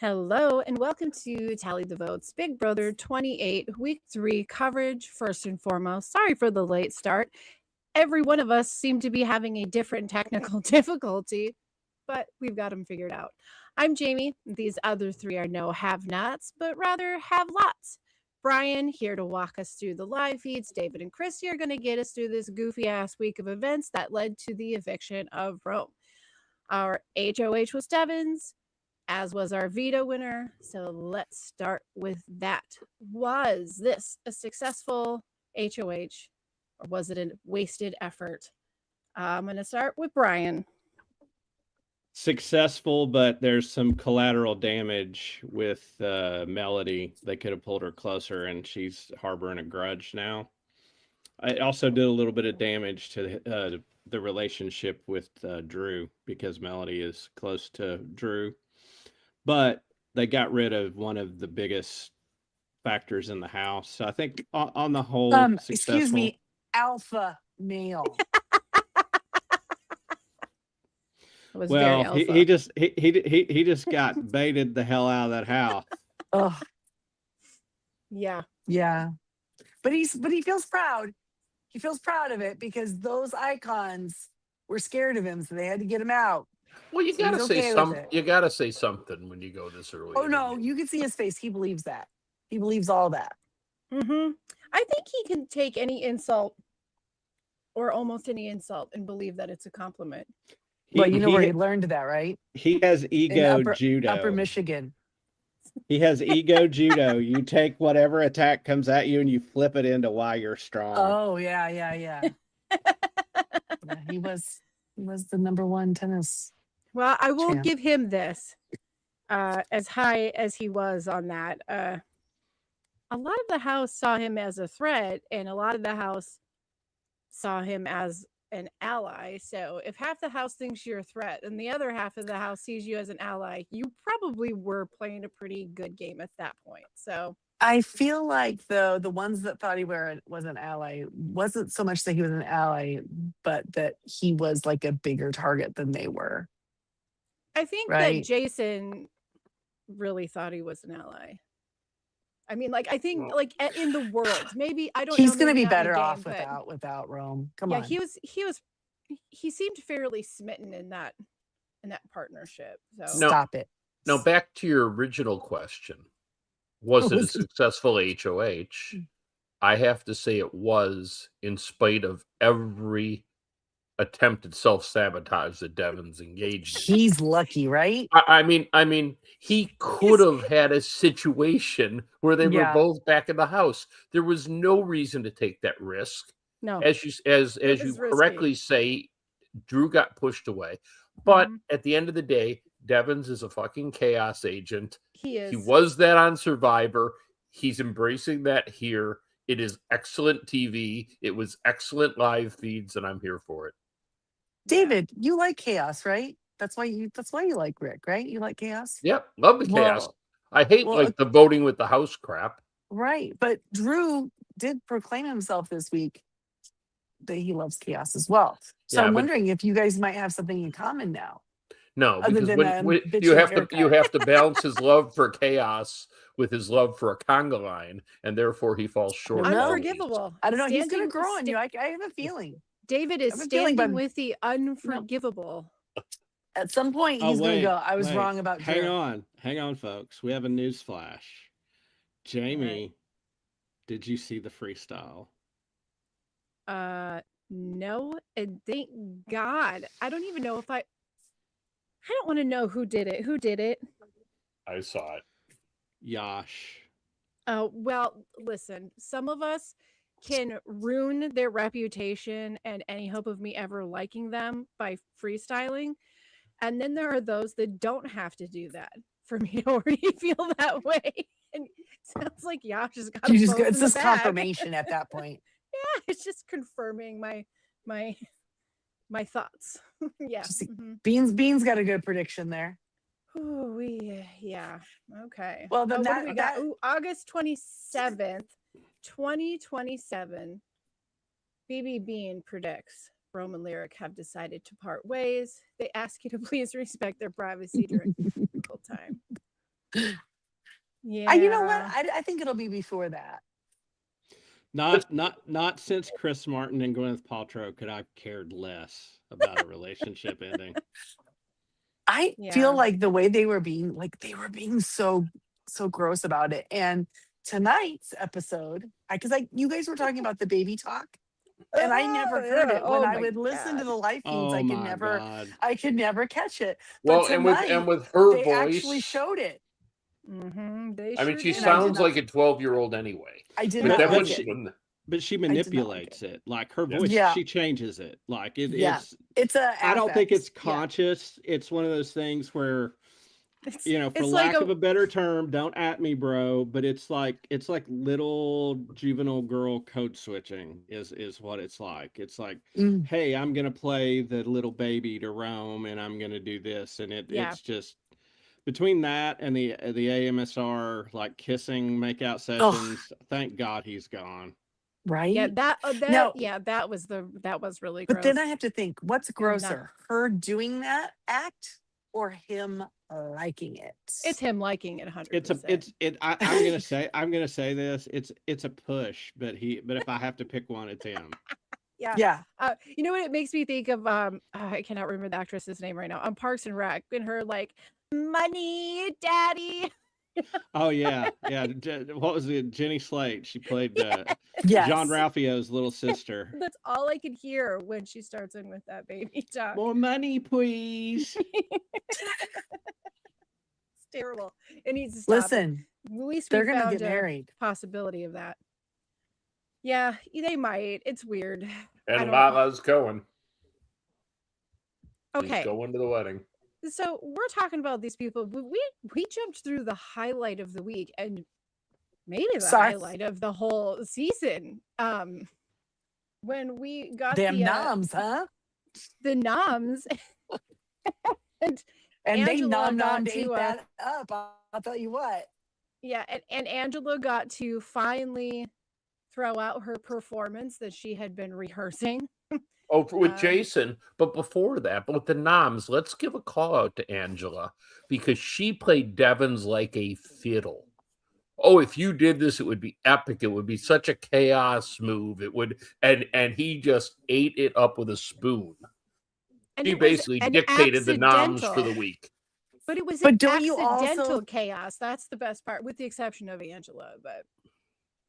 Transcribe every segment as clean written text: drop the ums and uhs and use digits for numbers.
Hello and welcome to Tally the Votes, Big Brother 28, Week 3 coverage. First and foremost, sorry for the late start. Every one of us seemed to be having a different technical difficulty, but we've got them figured out. I'm Jamie. These other three are no have nots, but rather have lots. Brian here to walk us through the live feeds. David and Christy are going to get us through this goofy ass week of events that led to the eviction of Rome. Our HOH was Devon's, as was our veto winner. So let's start with that. Was this a successful HOH or was it a wasted effort? I'm going to start with Brian. Successful, but there's some collateral damage with Melody. They could have pulled her closer, and she's harboring a grudge now. It also did a little bit of damage to the relationship with Drew because Melody is close to Drew. But they got rid of one of the biggest factors in the house. So I think on the whole, successful. Excuse me, alpha male. Well, he just got baited the hell out of that house. Oh, yeah. But he feels proud. He feels proud of it because those icons were scared of him, so they had to get him out. Well, you gotta say something. You gotta say something when you go this early. Oh no, you can see his face. He believes that. He believes all that. Mm-hmm. I think he can take any insult or almost any insult and believe that it's a compliment. Well, you know where he learned that, right? He has ego judo. Upper Michigan. He has ego judo. You take whatever attack comes at you and you flip it into why you're strong. Oh, yeah. Yeah, he was the number one tennis. Well, I will give him this. As high as he was on that, a lot of the house saw him as a threat, and a lot of the house saw him as an ally. So if half the house thinks you're a threat and the other half of the house sees you as an ally, you probably were playing a pretty good game at that point. So I feel like the ones that thought he was an ally wasn't so much that he was an ally, but that he was like a bigger target than they were. I think that Jason really thought he was an ally. I mean, like, I think, like, in the world, maybe, I don't know. He's going to be better off without Rome. Come on. He seemed fairly smitten in that partnership. So Stop it. Now, back to your original question. Was it a successful HOH? I have to say it was, in spite of every attempted self-sabotage that Devon's engaged in. He's lucky, right? I mean, he could have had a situation where they were both back in the house. There was no reason to take that risk. No. As you correctly say, Drew got pushed away. But at the end of the day, Devon's is a fucking chaos agent. He is. He was that on Survivor. He's embracing that here. It is excellent TV. It was excellent live feeds, and I'm here for it. David, you like chaos, right? That's why you like Rick, right? You like chaos? Yep, love the chaos. I hate the voting with the house crap. Right, but Drew did proclaim himself this week that he loves chaos as well. So I'm wondering if you guys might have something in common now. No, because when you have to balance his love for chaos with his love for a conga line, and therefore he falls short. Unforgivable. I don't know. He's going to grow on you. I have a feeling. David is standing with the unforgivable. At some point, he's going to go, I was wrong about Drew. Hang on, folks. We have a news flash. Jamie, did you see the freestyle? No, and thank God. I don't even know if I don't want to know who did it. Who did it? I saw it. Yash. Oh, well, listen, some of us can ruin their reputation and any hope of me ever liking them by freestyling. And then there are those that don't have to do that for me to already feel that way. And it sounds like Yash has got it's just confirmation at that point. Yeah, it's just confirming my thoughts. Yeah. Beans got a good prediction there. Oh, yeah. Okay. Well, then what do we got? August 27th, 2027. BB Bean predicts Rome and Lyric have decided to part ways. They ask you to please respect their privacy during the difficult time. Yeah. You know what? I think it'll be before that. Not since Chris Martin and Gwyneth Paltrow could I have cared less about a relationship ending. I Yeah. feel like the way they were being so gross about it. And tonight's episode, because you guys were talking about the baby talk, and I never heard it. When I would listen to the live feeds, Oh my God. I could never catch it. Well, But and tonight, with her they voice, actually showed it. They I mean, sure she did. sounds like a 12-year-old anyway. I did But not then like when it. she, But she did not like manipulates it. Like her voice, Yeah. she changes it. Like Yeah. it's It's a. I don't think it's affect. conscious. It's one of those things where, you know, for it's lack like of a better term, don't at me, bro. But it's like little juvenile girl code switching is what it's like. It's like, Mm. hey, I'm gonna play the little baby to Rome, and I'm gonna do this, and Yeah. it's just between that and the AMSR like kissing makeout Ugh. sessions. Thank God he's gone. Right. Yeah, that Now- that was really But gross. then I have to think, what's not- grosser, her doing that act or him liking it? It's him liking it 100%. I'm gonna say this. It's a push, but if I have to pick one, it's him. Yeah. Yeah. You know what it makes me think of? I cannot remember the actress's name right now. On Parks and Rec, and her like, money, daddy. Oh yeah. What was it? Jenny Slate. She played Yes. John Ralphio's little sister. That's all I could hear when she starts in with that baby talk. More money, please. It's terrible. It needs to stop. Listen, At least they're we gonna found get married. possibility of that. Yeah, they might. It's weird. I and don't- Lala's going. Okay. She's going to the wedding. So we're talking about these people, but we jumped through the highlight of the week and maybe the Sorry. highlight of the whole season. When we got Damn the noms, huh? the noms, and And they Angela got ate to, that up. I'll tell you what. yeah, and Angela got to finally throw out her performance that she had been rehearsing. Oh, with Um, Jason. But before that, with the noms, let's give a call out to Angela because she played Devon's like a fiddle. Oh, if you did this, it would be epic. It would be such a chaos move. It would, and he just ate it up with a spoon. And He it was basically an dictated the noms for accidental- the week. But it was But an don't you accidental also- chaos. That's the best part, with the exception of Angela.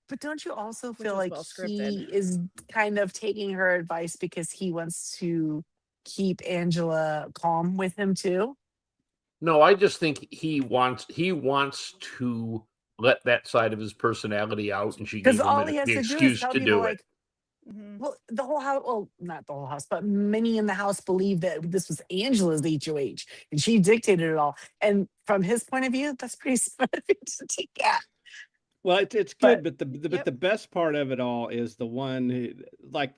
But don't you also Which feel was like well he scripted. is kind of taking her advice because he wants to keep Angela calm with him too? No, I just think he wants to let that side of his personality out, and she Because gave him all he has the to do is excuse tell to people do it. like, well, the whole house, well, not the whole house, but many in the house believe that this was Angela's HOH and she dictated it all. And from his point of view, that's pretty smart of him to take that. Well, it's But- good, but Yep. the best part of it all is the one who, like,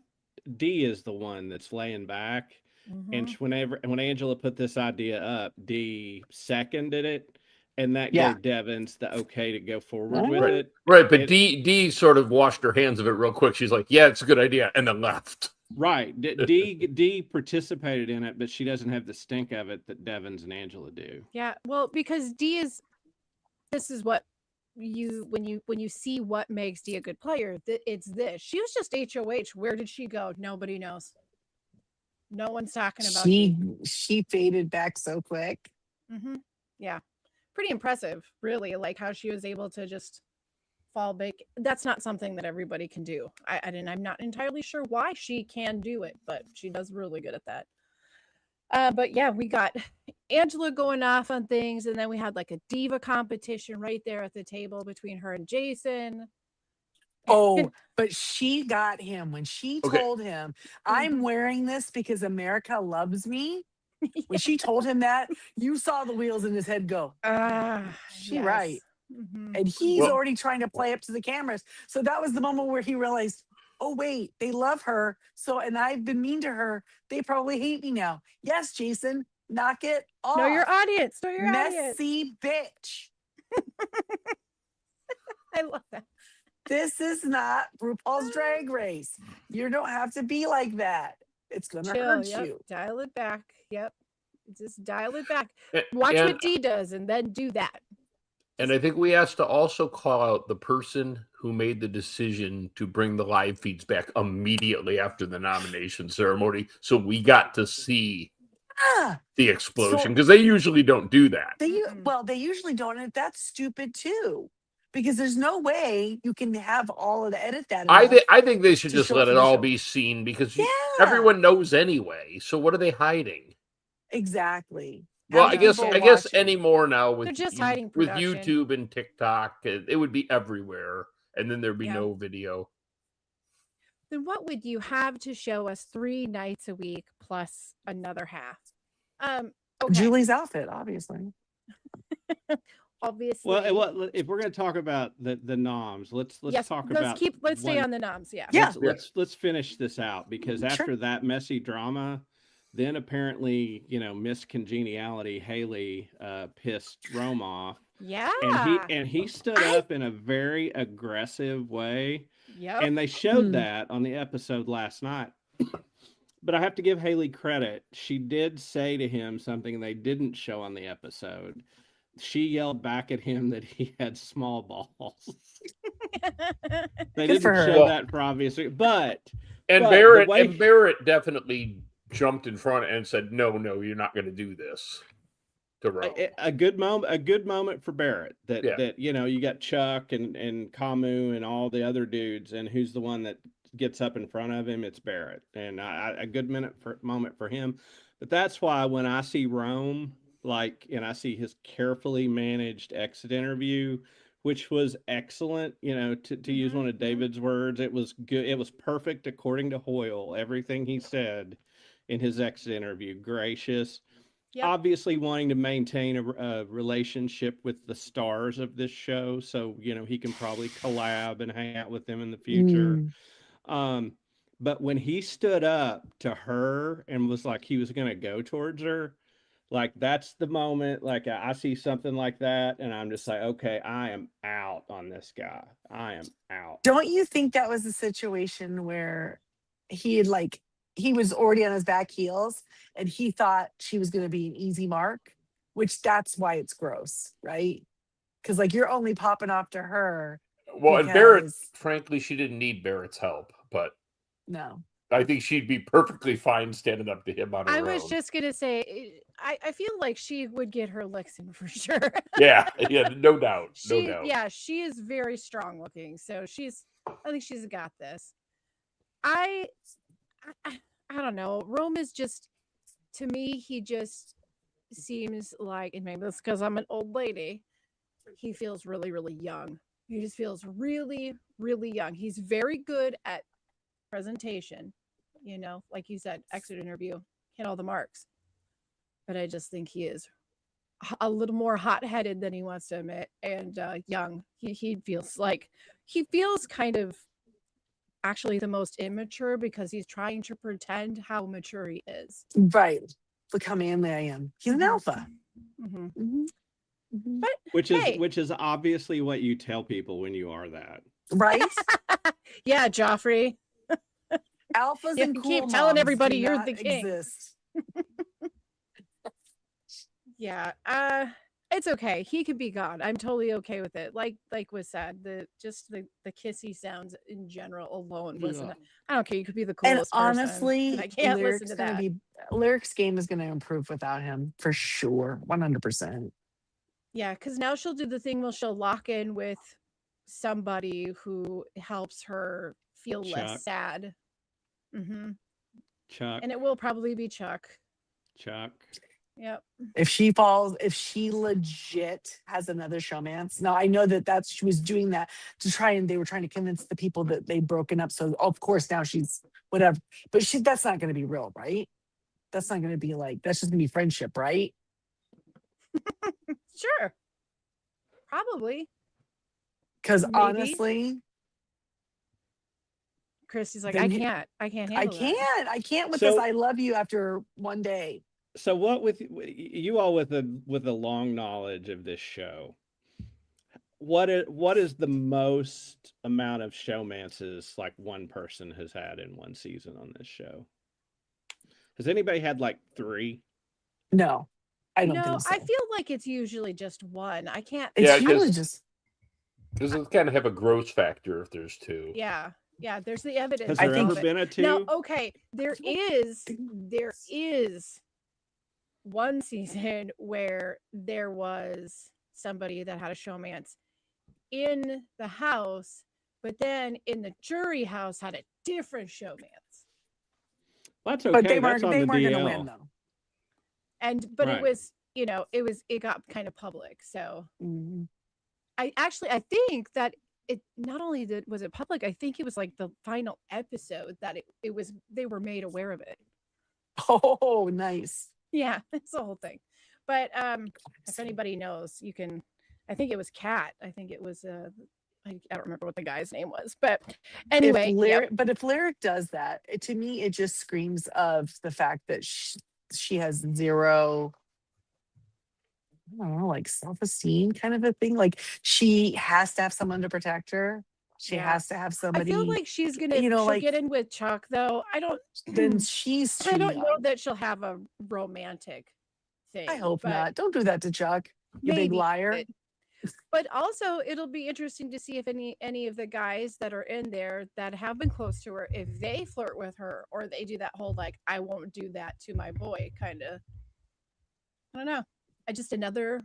Dee is the one that's laying back, and when Angela put this idea up, Dee seconded it, and that Yeah. gave Devins the okay to go forward with Right. it. Right, but It- Dee sort of washed her hands of it real quick. She's like, "Yeah, it's a good idea," and then left. Right, Dee participated in it, but she doesn't have the stink of it that Devins and Angela do. Yeah, well, because this is what when you see what makes Dee a good player, it's this. She was just HOH. Where did she go? Nobody knows. No one's talking about Dee. She faded back so quick. Yeah, pretty impressive, really. Like how she was able to just fall back. That's not something that everybody can do. I'm not entirely sure why she can do it, but she does really good at that. But yeah, we got Angela going off on things, and then we had like a diva competition right there at the table between her and Jason. Oh, but she got him when she Okay. told him, I'm wearing this because America loves me. When she told him that, you saw the wheels in his head go. She right. And he's Well- already trying to play up to the cameras. So that was the moment where he realized, oh, wait, they love her. So, and I've been mean to her. They probably hate me now. Yes, Jason, knock it off. Know your audience. Know your audience. Messy bitch. I love that. This is not RuPaul's Drag Race. You don't have to be like that. It's going to Chill. hurt Yep. you. Dial it back. Yep. Just dial it back. A- Watch and what Dee does, and then do that. And I think we have to also call out the person who made the decision to bring the live feeds back immediately after the nomination ceremony, so we got to see Ah, the explosion, because they usually don't do that. they usually don't, and that's stupid too, because there's no way you can have all of the edit that. I think they should to just show let for it the all show. be seen, because Yeah. everyone knows anyway. So what are they hiding? Exactly. Well, Have I guess people watching. anymore now with They're just hiding with production. YouTube and TikTok, it would be everywhere, and then there'd be Yeah. no video. Then what would you have to show us 3 nights a week plus another half? Okay. Julie's outfit, obviously. Obviously. Well, if we're going to talk about the noms, let's talk about. Let's stay on the noms. Yeah. Yeah. Let's finish this out, because after that messy drama, then apparently, Miss Congeniality Haley pissed Rome off. Yeah. And he stood up in a very aggressive way. Yep. And they showed that on the episode last night. But I have to give Haley credit. She did say to him something they didn't show on the episode. She yelled back at him that he had small balls. They didn't show that for obvious reasons. But Barrett definitely jumped in front and said, no, you're not going to do this to Rome. A good moment for Barrett. That you got Chuck and Camu and all the other dudes, and who's the one that gets up in front of him? It's Barrett. And a good moment for him. But that's why when I see Rome, and I see his carefully managed exit interview, which was excellent, to use one of David's words, it was good. It was perfect according to Hoyle. Everything he said in his exit interview, gracious, obviously wanting to maintain a relationship with the stars of this show. So, he can probably collab and hang out with them in the future. But when he stood up to her and was like, he was going to go towards her, that's the moment, I see something like that, and I'm just like, okay, I am out on this guy. I am out. Don't you think that was a situation where he was already on his back heels and he thought she was going to be an easy mark, which that's why it's gross, right? Because you're only popping off to her. Well, and Barrett, frankly, she didn't need Barrett's help, but no. I think she'd be perfectly fine standing up to him on her own. I was just going to say, I feel like she would get her licks in for sure. yeah, no doubt. Yeah, she is very strong looking. So I think she's got this. I don't know. Rome is just, to me, he just seems like, and maybe it's because I'm an old lady, he feels really, really young. He just feels really, really young. He's very good at presentation, like you said, exit interview, hit all the marks. But I just think he is a little more hot-headed than he wants to admit, and young. He feels kind of actually the most immature, because he's trying to pretend how mature he is. Right. Look how manly I am. He's an alpha. But which is obviously what you tell people when you are that. Right? Yeah, Joffrey. Alphas and cool keep telling moms everybody do you're not the king. Exist. Yeah, it's okay. He could be gone. I'm totally okay with it. Like was said, the kissy sounds in general alone wasn't. I don't care. You could be the coolest and person. honestly, And I can't listen to that. Lyric's game is going to improve without him for sure, 100%. Yeah, because now she'll do the thing where she'll lock in with somebody who helps her feel less sad. Chuck. And it will probably be Chuck. Yep. If she legit has another showmance. Now I know that she was doing that they were trying to convince the people that they'd broken up. So of course now she's whatever, but that's not going to be real, right? That's not going to be that's just going to be friendship, right? Sure. Probably. Because honestly, Christy's like, I can't handle it. I can't with this. I love you after one day. So what with you all with a long knowledge of this show? What is the most amount of showmances one person has had in one season on this show? Has anybody had 3? No. I don't No, think so. I feel like it's usually just one. I can't. It's Yeah, usually just. Because it kind of have a gross factor if there's two. Yeah, yeah. There's the evidence. Has I there think- ever been a two? Now, okay, there is one season where there was somebody that had a showmance in the house, but then in the jury house had a different showmance. That's okay. But they That's weren't. on They the weren't going to DL. win though. But Right. it was, it got kind of public. So Mhm. I think that it not only was it public, I think it was like the final episode that they were made aware of it. Oh, nice. Yeah, it's the whole thing. But if anybody knows, you can. I think it was Kat. I think it was I don't remember what the guy's name was, but anyway, But if Lyric does that, to me, it just screams of the fact that she has zero, I don't know, like self-esteem kind of a thing. Like she has to have someone to protect her. She Yeah. has to have I somebody. feel like she's gonna she'll she'll get in with Chuck though. then she's too I don't know young. that she'll have a romantic thing. I hope but not. Don't do that to Chuck, you big maybe, liar. But also it'll be interesting to see if any of the guys that are in there that have been close to her, if they flirt with her or they do that whole like I won't do that to my boy kind of. I don't know. Just another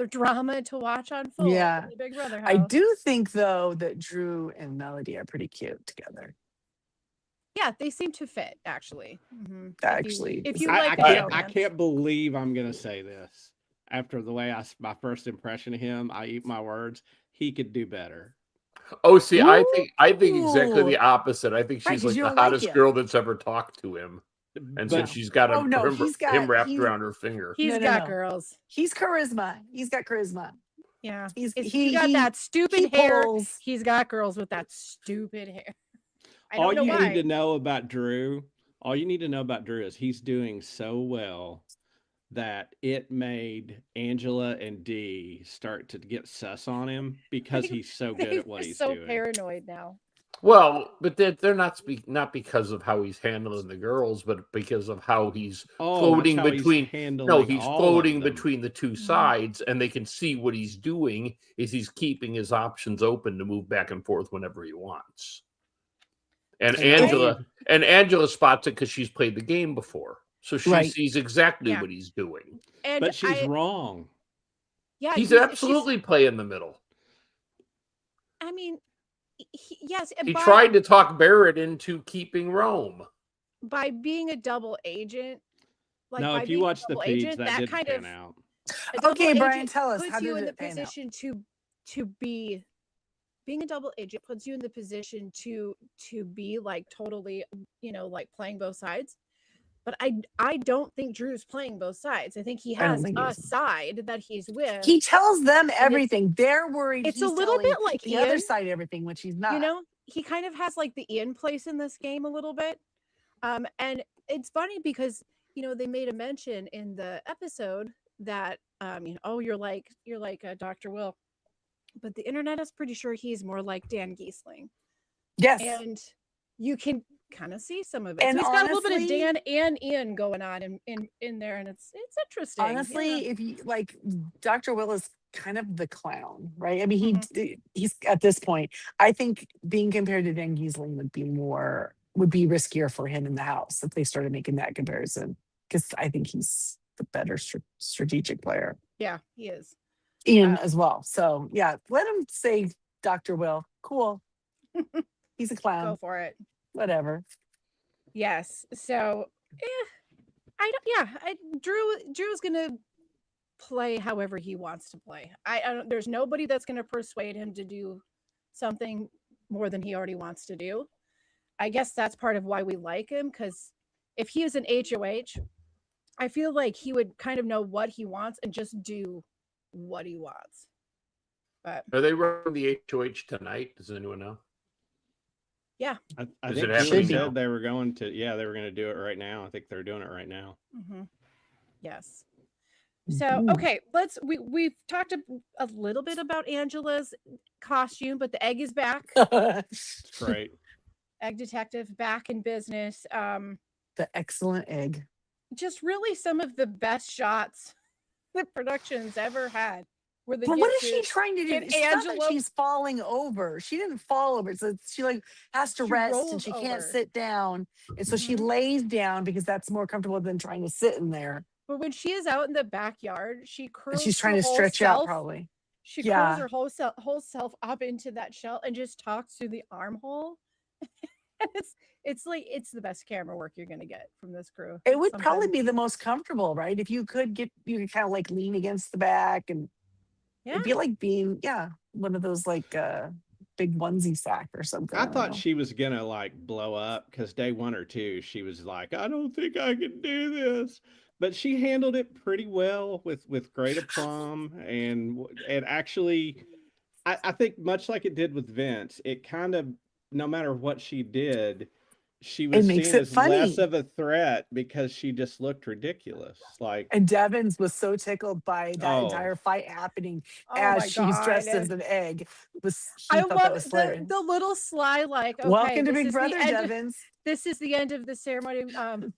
drama to watch unfold. Yeah. In the Big Brother house. I do think though that Drew and Melody are pretty cute together. Yeah, they seem to fit actually. Mhm. Actually, if you I like I the can't believe I'm gonna say this after the way my first impression of him. I eat my words. He could do better. Oh, see, I think exactly the Ooh. opposite. I think Right, she's 'cause like you the don't like hottest him. girl that's ever talked to him. And so But she's got Oh, no, him wrapped around her finger. He's No, got no. girls. He's charisma. He's got charisma. Yeah. He's If you got that stupid he hair, pulls. he's got girls with that stupid hair. I all don't know you why. need to know about Drew, is he's doing so well that it made Angela and Dee start to get sus on him because he's so good at what They're he's so doing. paranoid now. Well, but they're not because of how he's handling the girls, but because of how he's floating that's how between. he's handling No, he's all of floating them. between the two Mhm. sides, and they can see what he's doing is he's keeping his options open to move back and forth whenever he wants. And Angela spots it because she's played the game before, so she Right. sees exactly Yeah. what he's doing. And But she's wrong. Yeah, He's absolutely playing the middle. I mean, yes. He by, tried to talk Barrett into keeping Rome. by being a double agent. Like No, by if you being a watch the double feeds, agent, that didn't kind pan of out. a double Okay, Brian, agent tell us, puts how you did in the it pan out? position to be. Being a double agent puts you in the position to be like totally, like playing both sides. But I don't think Drew's playing both sides. I think he I don't has think he a is. side that he's with. He tells them everything. They're worried. it's he's a little telling bit like the other Ian. side everything, which he's not. He kind of has like the Ian place in this game a little bit. And it's funny because they made a mention in the episode that you're like Dr. Will, but the internet is pretty sure he's more like Dan Giesling. Yes. And you can kind of see some of it. And so he's got a little bit of honestly- Dan and Ian going on in there, and it's interesting. Honestly, yeah. if you like, Dr. Will is kind of the clown, right? I mean, he's at this point. I think being compared to Dan Giesling would be riskier for him in the house if they started making that comparison, because I think he's the better strategic player. Yeah, he is. Ian as well. So yeah, let him say Dr. Will. Cool. He's a clown. Go for it. Whatever. Yes. So, Drew's gonna play however he wants to play. I don't. There's nobody that's gonna persuade him to do something more than he already wants to do. I guess that's part of why we like him, because if he was an HOH, I feel like he would kind of know what he wants and just do what he wants. But Are they running the HOH tonight? Does anyone know? yeah. I Is think it Drew happening said now? they were going to. Yeah, they were going to do it right now. I think they're doing it right now. Mm-hmm. Yes. So Mhm. okay, we've talked a little bit about Angela's costume, but the egg is back. It's great. Egg detective back in business. The excellent egg. Just really some of the best shots the production's ever had. Where they But get what is to she trying to do? get It's not that Angela. she's falling over. She didn't fall over. So she like has to She rest and rolls she can't over. sit down. And so she Mhm. lays down because that's more comfortable than trying to sit in there. But when she is out in the backyard, she And curls she's trying her to whole stretch out self. probably. She curls Yeah. her whole self up into that shell and just talks through the armhole. And it's like it's the best camera work you're gonna get from this crew. It It's would probably something. be the most comfortable, right? If you could kind of like lean against the back and Yeah. it'd be like being, one of those like big onesie sack or something. I don't thought know. she was gonna like blow up because day 1 or 2, she was like, I don't think I can do this. But she handled it pretty well with great aplomb and actually I think much like it did with Vince, it kind of no matter what she did, she It was makes seen it as less funny. of a threat because she just looked ridiculous. Like, And Devins was so tickled by that oh, entire fight happening Oh as my she's dressed god. as an egg. He I thought that love was hilarious. the little sly like, okay, Welcome to this Big is the Brother, end. Devins. This is the end of the ceremony.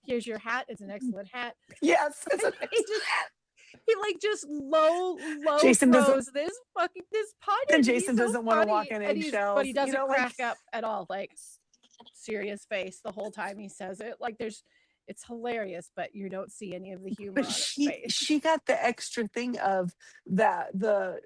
Here's your hat. It's an excellent hat. Yes, it's an He just he like just low Jason doesn't. throws this pun Then and Jason he's so doesn't want to walk funny on and but he eggshells. doesn't crack Like up at all, like serious face the whole time he says it. Like it's hilarious, but you don't see any of the humor but on his she face. she got the extra thing of the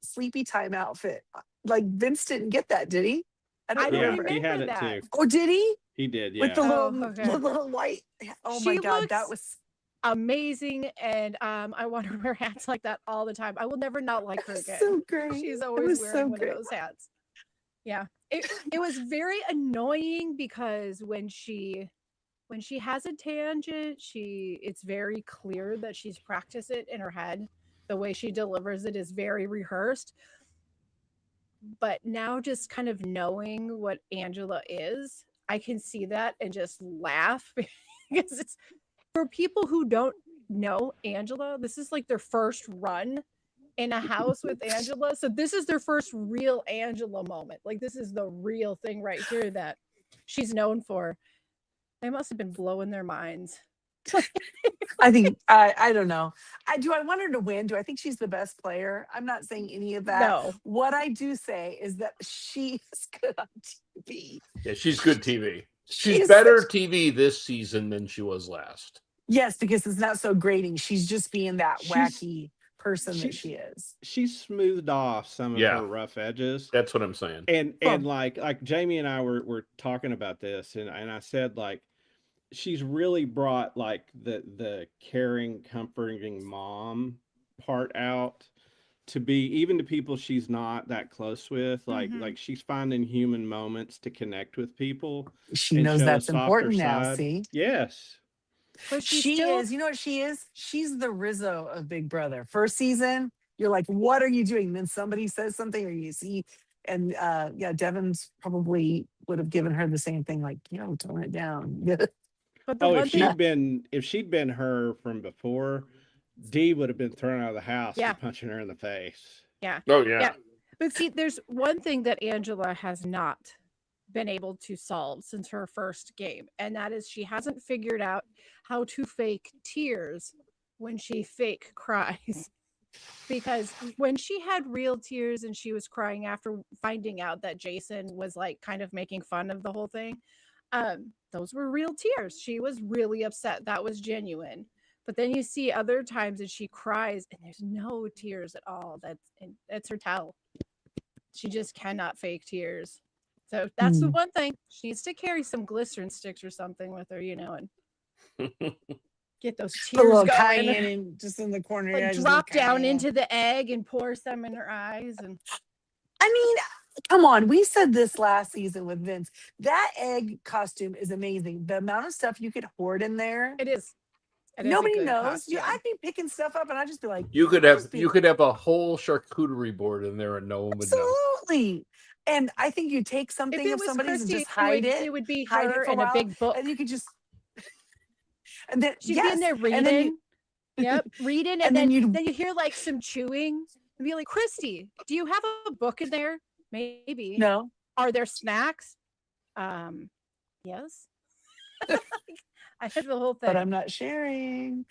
sleepy time outfit. Like Vince didn't get that, did he? I don't I don't remember. he had remember it that. too. Or did he? He did, With yeah. the Oh, little okay. the little white. Oh my She god, that looks was amazing, and I want her to wear hats like that all the time. I will never not like her again. so great. She's It always was wearing so one of great. those hats. Yeah. It was very annoying because when she has a tangent, it's very clear that she's practiced it in her head. The way she delivers it is very rehearsed. But now just kind of knowing what Angela is, I can see that and just laugh because it's for people who don't know Angela, this is like their first run in a house with Angela. So this is their first real Angela moment. Like this is the real thing right here that she's known for. They must have been blowing their minds. I think I don't know. Do I want her to win? Do I think she's the best player? I'm not saying any of that. No. What I do say is that she is good on TV. Yeah, she's good TV. She's She's better TV this season than she was last. Yes, because it's not so grating. She's just being that She's- wacky person that she's- she is. She's smoothed off some of Yeah. her rough edges. That's what I'm saying. And Well- and like Jamie and I were talking about this, and I said like she's really brought like the caring, comforting mom part out to be even to people she's not that close with. Mhm. Like she's finding human moments to connect with people. She and knows show a that's softer important now. side. See, Yes. But she is. You know what she is? She's the Rizzo of Big Brother. First season, you're like, "What are you doing?" Then somebody says something, or you see, and Devon's probably would have given her the same thing, like, "Yo, tone it down." But the Oh, one thing if she'd been her from before, Dee would have been thrown out of the house Yeah. and punching her in the face. Oh yeah. Yeah. But see, there's one thing that Angela has not been able to solve since her first game, and that is she hasn't figured out how to fake tears when she fake cries. Because when she had real tears and she was crying after finding out that Jason was like kind of making fun of the whole thing, those were real tears. She was really upset. That was genuine. But then you see other times that she cries and there's no tears at all. That's her tell. She just cannot fake tears. So that's the one thing. She needs to carry some glycerin sticks or something with her, and get those Put a tears little going. cayenne in, just in the corner. Like yeah, just drop a little down cayenne. into the egg and pour some in her eyes. And I mean, come on. We said this last season with Vince. That egg costume is amazing. The amount of stuff you could hoard in there. it is. It is a Nobody good knows. costume. I'd be picking stuff up and I'd just be like, You could Must have be- a whole charcuterie board in there and no one would know. absolutely. And I think you take If something it of was somebody's and Christy, just hide it. it would be hide it her for a in a while, big book. And you could just. And then She'd yes, be in there and then reading. Yep, reading, and and then then you hear like some chewing and be like, Christy, do you have a book in there? Maybe. no. Are there snacks? Yes. I have the whole thing. but I'm not sharing.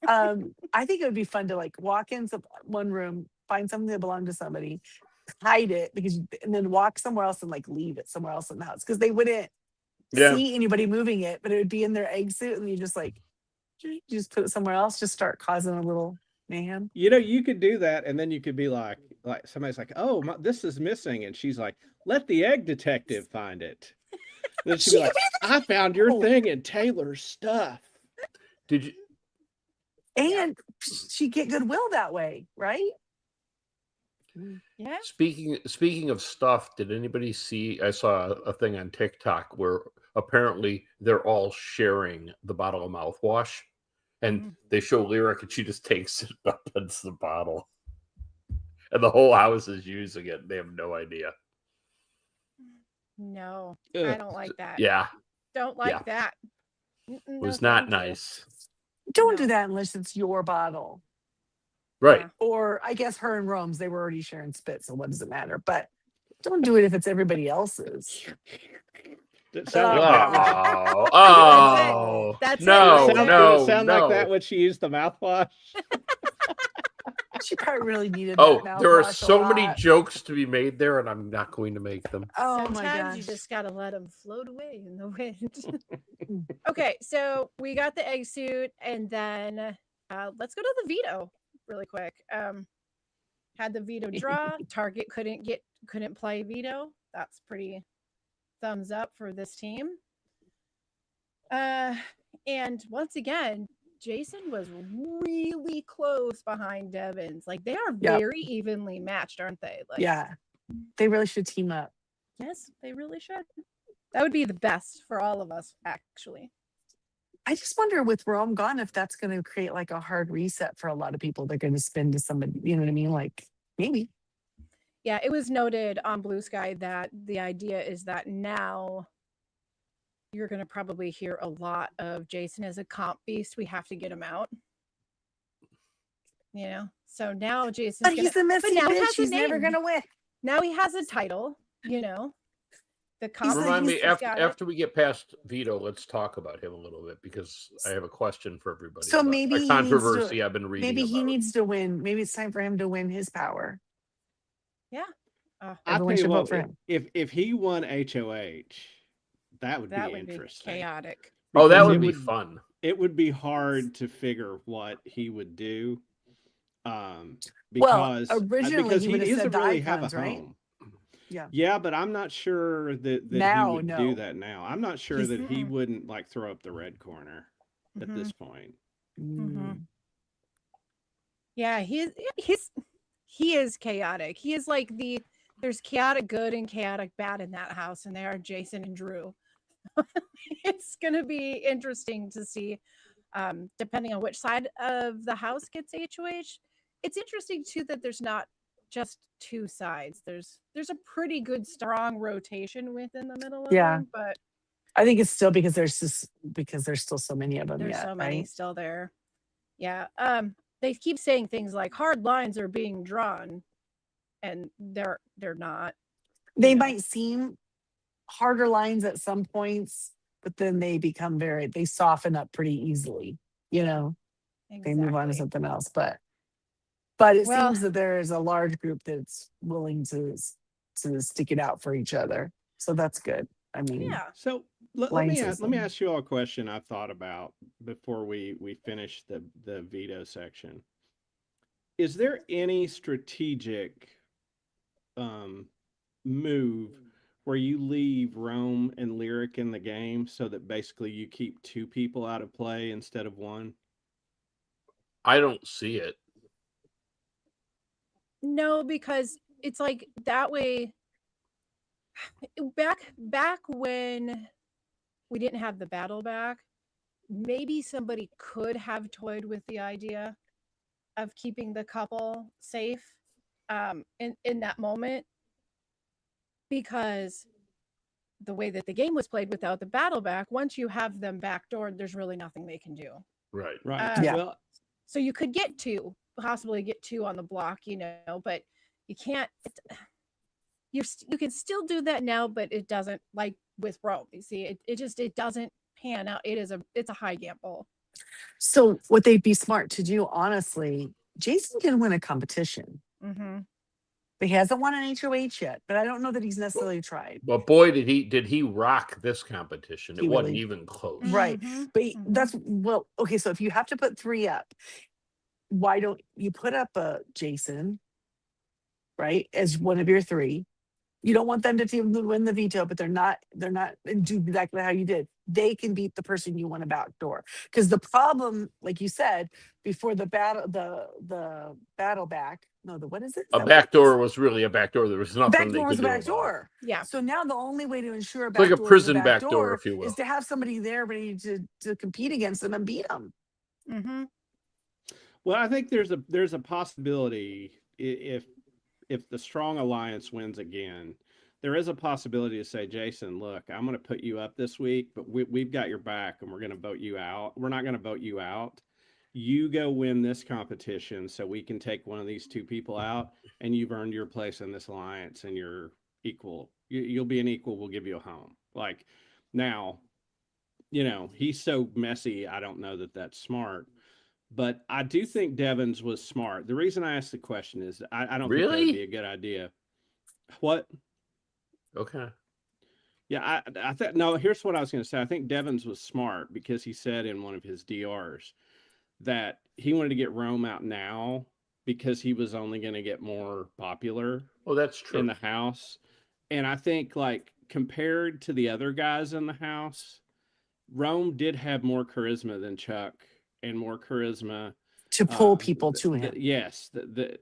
I think it would be fun to like walk in one room, find something that belonged to somebody, hide it and then walk somewhere else and like leave it somewhere else in the house because they wouldn't see anybody moving it, but it would be in their egg suit, and you just put it somewhere else, just start causing a little mayhem. You could do that, and then you could be like somebody's like, "Oh, this is missing," and she's like, "Let the egg detective find it." Then she'd be like, "I found your thing in Taylor's stuff." Did you? And she get goodwill that way, right? Yeah. Speaking of stuff, did anybody see? I saw a thing on TikTok where apparently they're all sharing the bottle of mouthwash, and they show Lyric, and she just takes it up into the bottle, and the whole house is using it. They have no idea. No, I don't like that. Yeah, don't like that. It was not nice. Don't do that unless it's your bottle. Right. Yeah. Or I guess her and Rome's, they were already sharing spit, so what does it matter? But don't do it if it's everybody else's. That's sound like that when she used the mouthwash. She probably really needed that. There are so many jokes to be made there, and I'm not going to make them. Oh Sometimes my gosh. you just gotta let them float away in the wind. Okay, so we got the egg suit, and then let's go to the veto really quick. Had the veto draw. Target couldn't play veto. That's pretty thumbs up for this team. And once again, Jason was really close behind Devins. Like they are very evenly matched, aren't they? Like, yeah, they really should team up. Yes, they really should. That would be the best for all of us, actually. I just wonder with Rome gone if that's going to create like a hard reset for a lot of people. They're going to spin to somebody, you know what I mean? Like maybe. Yeah, it was noted on Blue Sky that the idea is that now you're going to probably hear a lot of Jason as a comp beast. We have to get him out. You know, so now Jason's But he's a messy bitch. He's never going to win. Now he has a title, you know. The comp Remind me, after we get past veto, let's talk about him a little bit because I have a question for everybody. So maybe a controversy I've been reading. Maybe he needs to win. Maybe it's time for him to win his power. Yeah. Everyone should vote for him. If he won HOH, that would be interesting. Chaotic. Oh, that would be fun. It would be hard to figure what he would do. Because originally he would have said the really icons, have a right? home. Yeah, but I'm not sure that now, he would do that now. I'm not sure that he wouldn't like throw up the red corner at this point. Yeah, he is chaotic. He is like there's chaotic good and chaotic bad in that house, and they are Jason and Drew. It's gonna be interesting to see, depending on which side of the house gets HOH. It's interesting too that there's not just two sides. There's a pretty good strong rotation within the middle of them, but I think it's still because there's still so many of them. There's so many still there. Yeah. They keep saying things like hard lines are being drawn, and they're not. They might seem harder lines at some points, but then they become they soften up pretty easily. You know, They move on to something else, but it seems that there is a large group that's willing to stick it out for each other. So that's good. I mean, yeah. So let me ask you all a question I've thought about before we finish the veto section. Is there any strategic move where you leave Rome and Lyric in the game so that basically you keep two people out of play instead of one? I don't see it. No, because it's like that way. Back when we didn't have the battle back, maybe somebody could have toyed with the idea of keeping the couple safe in that moment, because the way that the game was played without the battle back, once you have them backdoored, there's really nothing they can do. Right. Well, so you could possibly get two on the block, you know, but you can't. You can still do that now, but it doesn't, like with Rome. You see, it doesn't pan out, it's a high gamble. So what they'd be smart to do, honestly, Jason can win a competition. Mm-hmm. But he hasn't won an HOH yet. But I don't know that he's necessarily tried. But boy, did he rock this competition. It He wasn't really- even close. Right. Mhm, But mhm. that's, well, okay, so if you have to put 3 up, why don't you put up a Jason, right, as one of your 3? You don't want them to win the veto, but they're not and do exactly how you did. They can beat the person you want to backdoor. Because the problem, like you said, before the battle, the battle back, no, the what is it? Is A that what it is? backdoor was really a backdoor. There was nothing Backdoor they was could a do about it. backdoor. Yeah. So now the only way to ensure a It's like a backdoor prison is a backdoor, if you will. is to have somebody there ready to compete against them and beat them. Mm-hmm. Well, I think there's a possibility if the strong alliance wins again, there is a possibility to say, Jason, look, I'm going to put you up this week, but we've got your back and we're going to vote you out. We're not going to vote you out. You go win this competition so we can take one of these 2 people out, and you've earned your place in this alliance and you're equal. You'll be an equal. We'll give you a home. Like, now, he's so messy. I don't know that that's smart. But I do think Devins was smart. The reason I asked the question is I don't think that Really? would be a good idea. What? Okay. Yeah, I thought, no, here's what I was going to say. I think Devins was smart because he said in one of his DRs that he wanted to get Rome out now because he was only going to get more popular Oh, that's true. in the house. And I think, like, compared to the other guys in the house, Rome did have more charisma than Chuck and more charisma To pull people to him. Yes, then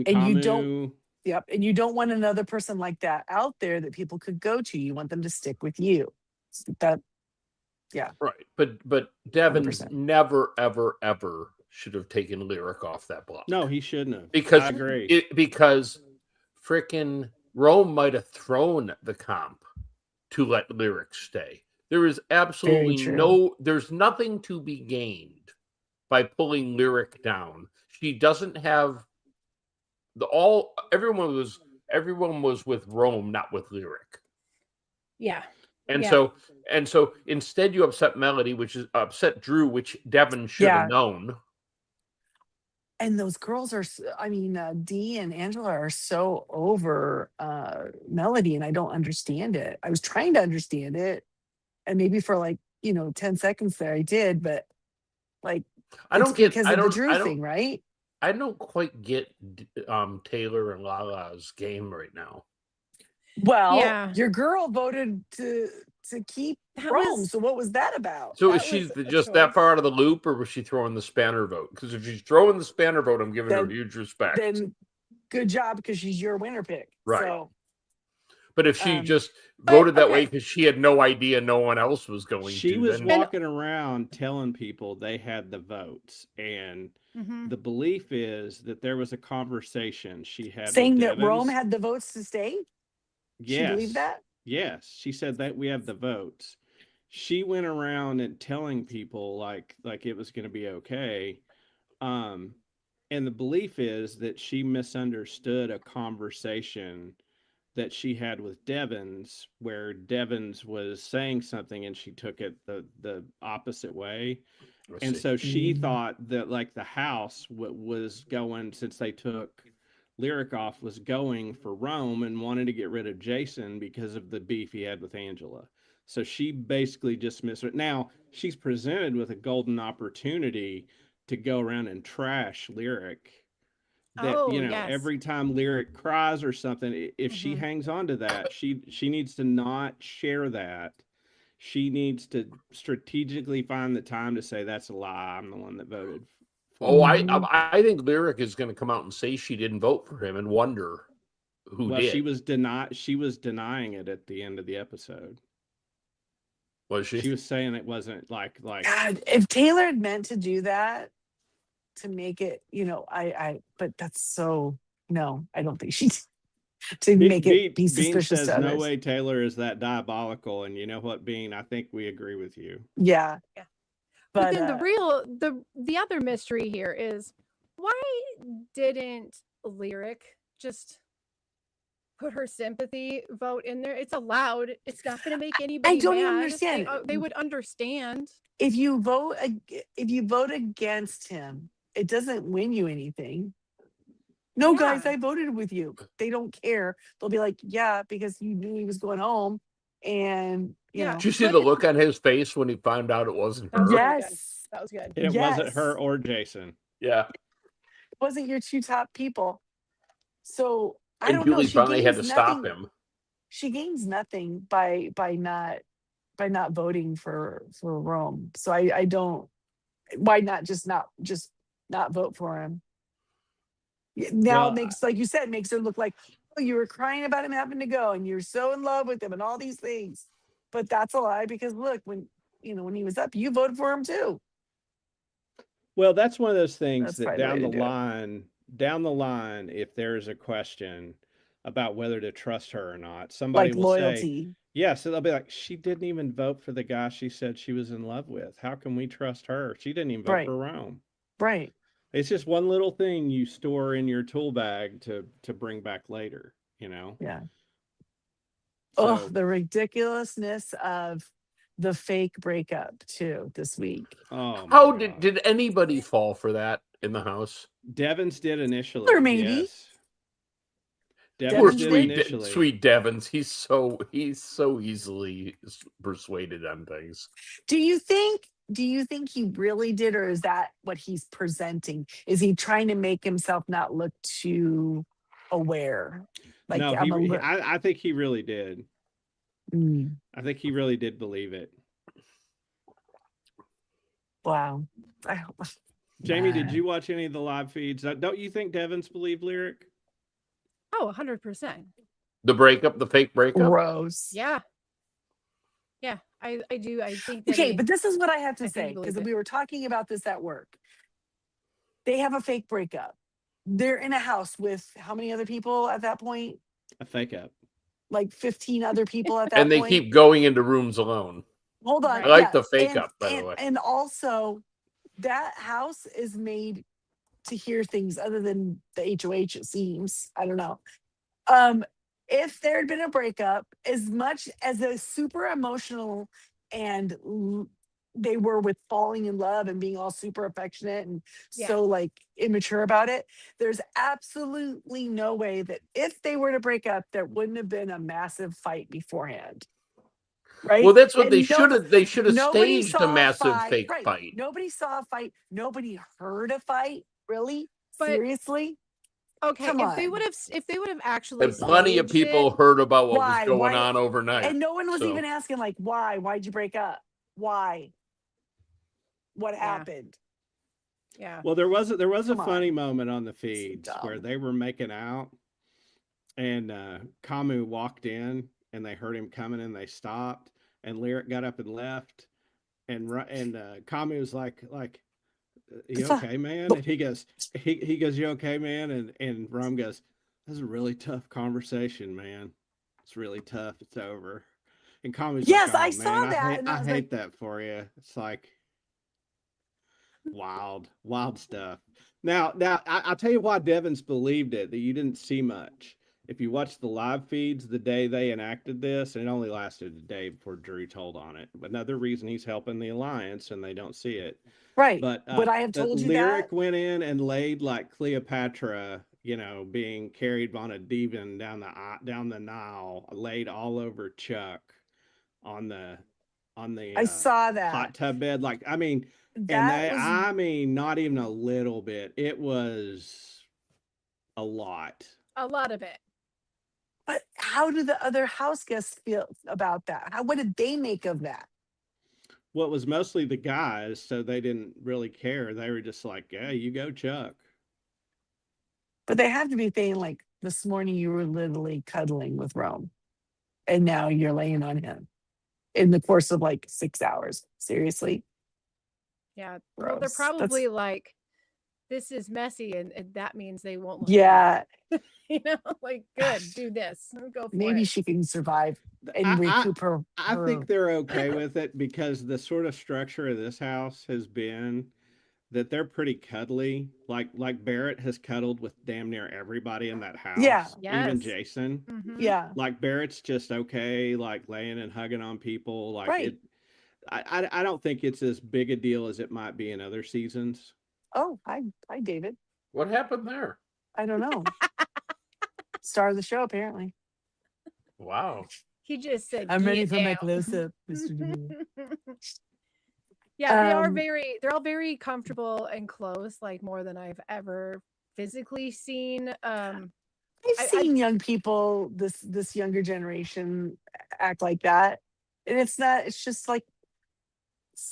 And you Camus. don't- Yep. And you don't want another person like that out there that people could go to. You want them to stick with you. That, yeah. Right. But Devins 100%. never, ever, ever should have taken Lyric off that block. No, he shouldn't have. Because I agree. Because frickin' Rome might have thrown the comp to let Lyric stay. There is absolutely true. there's nothing to be gained by pulling Lyric down. She doesn't have everyone was with Rome, not with Lyric. Yeah. And Yeah. so instead you upset Melody, which is upset Drew, which Devin should Yeah. have known. And those girls are, Dee and Angela are so over Melody, and I don't understand it. I was trying to understand it. And maybe for 10 seconds there I did, but I it's don't get because of the Drew thing, right? I don't quite get Taylor and Lala's game right now. Well, Yeah. your girl voted to keep That Rome. was- So what was that about? So That is she was a just that choice. far out of the loop, or was she throwing the spanner vote? Because if she's throwing the spanner vote, I'm giving her Then- huge respect. Then good job, because she's your winner pick. Right. So But if she just but, voted that way okay. because she had no idea no one else was going She to, was then walking around telling people they had the votes, and Mhm. the belief is that there was a conversation she had saying with that Rome Devins. had the votes to stay? She Yes. believed that? Yes, she said that we have the votes. She went around and telling people like it was going to be okay. And the belief is that she misunderstood a conversation that she had with Devins, where Devins was saying something and she took it the opposite way. Let's And see. so she thought that like the house was going, since they took Lyric off, was going for Rome and wanted to get rid of Jason because of the beef he had with Angela. So she basically dismissed it. Now she's presented with a golden opportunity to go around and trash Lyric. That Oh, yes. Every time Lyric cries or something, if she hangs on to that, she needs to not share that. She needs to strategically find the time to say that's a lie. I'm the one that voted. Oh, I think Lyric is going to come out and say she didn't vote for him and wonder who did. She was denying it at the end of the episode. Was she? She was saying it wasn't like God, if Taylor had meant to do that to make it, but that's so, no, I don't think she to make it be suspicious says to others. no way Taylor is that diabolical. And you know what, Bean, I think we agree with you. Yeah. But then the other mystery here is, why didn't Lyric just put her sympathy vote in there. It's allowed. It's not going to make anybody don't even mad. understand. They would understand. If you vote against him, it doesn't win you anything. No, guys, Yeah. I voted with you. They don't care. They'll be like, yeah, because you knew he was going home, and you Yeah. know. Did you see the look on his face when he found out it wasn't That was her? really good. Yes, That was good. And it wasn't Yes. her or Jason. Yeah. it wasn't your two top people. So I And don't know. Julie She finally had to gains stop nothing. him. She gains nothing by not voting for Rome. So I don't. Why not just not vote for him? Now Well, it makes, like you said, makes her look like, oh, you were crying about him having to go, and you're so in love with him, and all these things. But that's a lie, because look, when he was up, you voted for him too. Well, that's one of those things That's that probably the way down to the do it. line, if there's a question about whether to trust her or not, somebody Like will say, loyalty. yeah, so they'll be like, she didn't even vote for the guy she said she was in love with. How can we trust her? She didn't even vote Right. for Rome. Right. It's just one little thing you store in your tool bag to bring back later, you know? Yeah. So, Oh, the ridiculousness of the fake breakup too this week. oh my How God. did anybody fall for that in the house? Devins did initially. Or maybe. Yes. Poor Devins did did? initially. sweet Devins. He's so easily persuaded on things. Do you think he really did, or is that what he's presenting? Is he trying to make himself not look too aware? Like, No, I'm a little. I think he really did. Mm, I think he really did believe it. wow. Jamie, did you watch any of the live feeds? Don't you think Devins believed Lyric? Oh, 100%. The fake breakup? Gross. Yeah. Yeah, I do. I think that Okay, but this is what I have I to think he say, because believed it. we were talking about this at work. They have a fake breakup. They're in a house with how many other people at that point? A fake up. Like 15 other people at that And they point. keep going into rooms alone. Hold on. Right. I like yeah. the fake and, up, by the and, way. And also, that house is made to hear things other than the HOH, it seems. I don't know. If there had been a breakup, as much as a super emotional and they were with falling in love and being all super affectionate and Yeah. so like immature about it, there's absolutely no way that if they were to break up, there wouldn't have been a massive fight beforehand. Right? Well, that's what And they should have. They should have nobody staged a saw massive fight. fake Right. fight. Nobody saw a fight. Nobody heard a fight. Really? But- Seriously? Okay, Come if they on. would have actually And plenty of staged people it, heard about what Why? was going Why? on overnight. And no one was So- even asking, like, why? Why'd you break up? Why? What happened? yeah. Well, there was a Come funny on. moment on the feeds where dumb. they were making out, and Camus walked in, and they heard him coming, and they stopped, and Lyric got up and left, and Camus was like, "You okay, man?" And he goes, "You okay, man?" And Rome goes, "This is a really tough conversation, man. It's really tough. It's over." And Camus, Yes, like, "Oh, I saw man, that, and I I was hate like- that for you." It's like wild stuff. Now, I'll tell you why Devins believed it, that you didn't see much. If you watch the live feeds the day they enacted this, and it only lasted a day before Drew told on it. Another reason he's helping the alliance, and they don't see it. Right. But Would I have the told you Lyric that? went in and laid like Cleopatra, being carried on a divan down the Nile, laid all over Chuck on the I saw hot that. tub bed. Like, I mean, That was I mean, not even a little bit. It was a lot. A lot of it. but how do the other house guests feel about that? What did they make of that? Well, it was mostly the guys, so they didn't really care. They were just like, "Yeah, you go, Chuck." But they have to be saying, like, this morning you were literally cuddling with Rome, and now you're laying on him in the course of like 6 hours. Seriously? Yeah. Well, they're Gross. probably like, this is messy, and that means they won't look Yeah, like, good, do this. Go for maybe it. she can survive and I- recoup her. I think they're okay with it because the sort of structure of this house has been that they're pretty cuddly. Like Barrett has cuddled with damn near everybody in that house, Yeah. even Yes. Jason. Mhm. Yeah. Like Barrett's just okay, like laying and hugging on people. Like Right. it, I don't think it's as big a deal as it might be in other seasons. Oh, hi, David. What happened there? I don't know. Star of the show, apparently. Wow. He just said, I'm ready "Get for my down." close-up, Mr. DeMille. Yeah, they're all very comfortable and close, like more than I've ever physically seen. I've I seen young people, this younger generation, act like that, and it's not. It's just like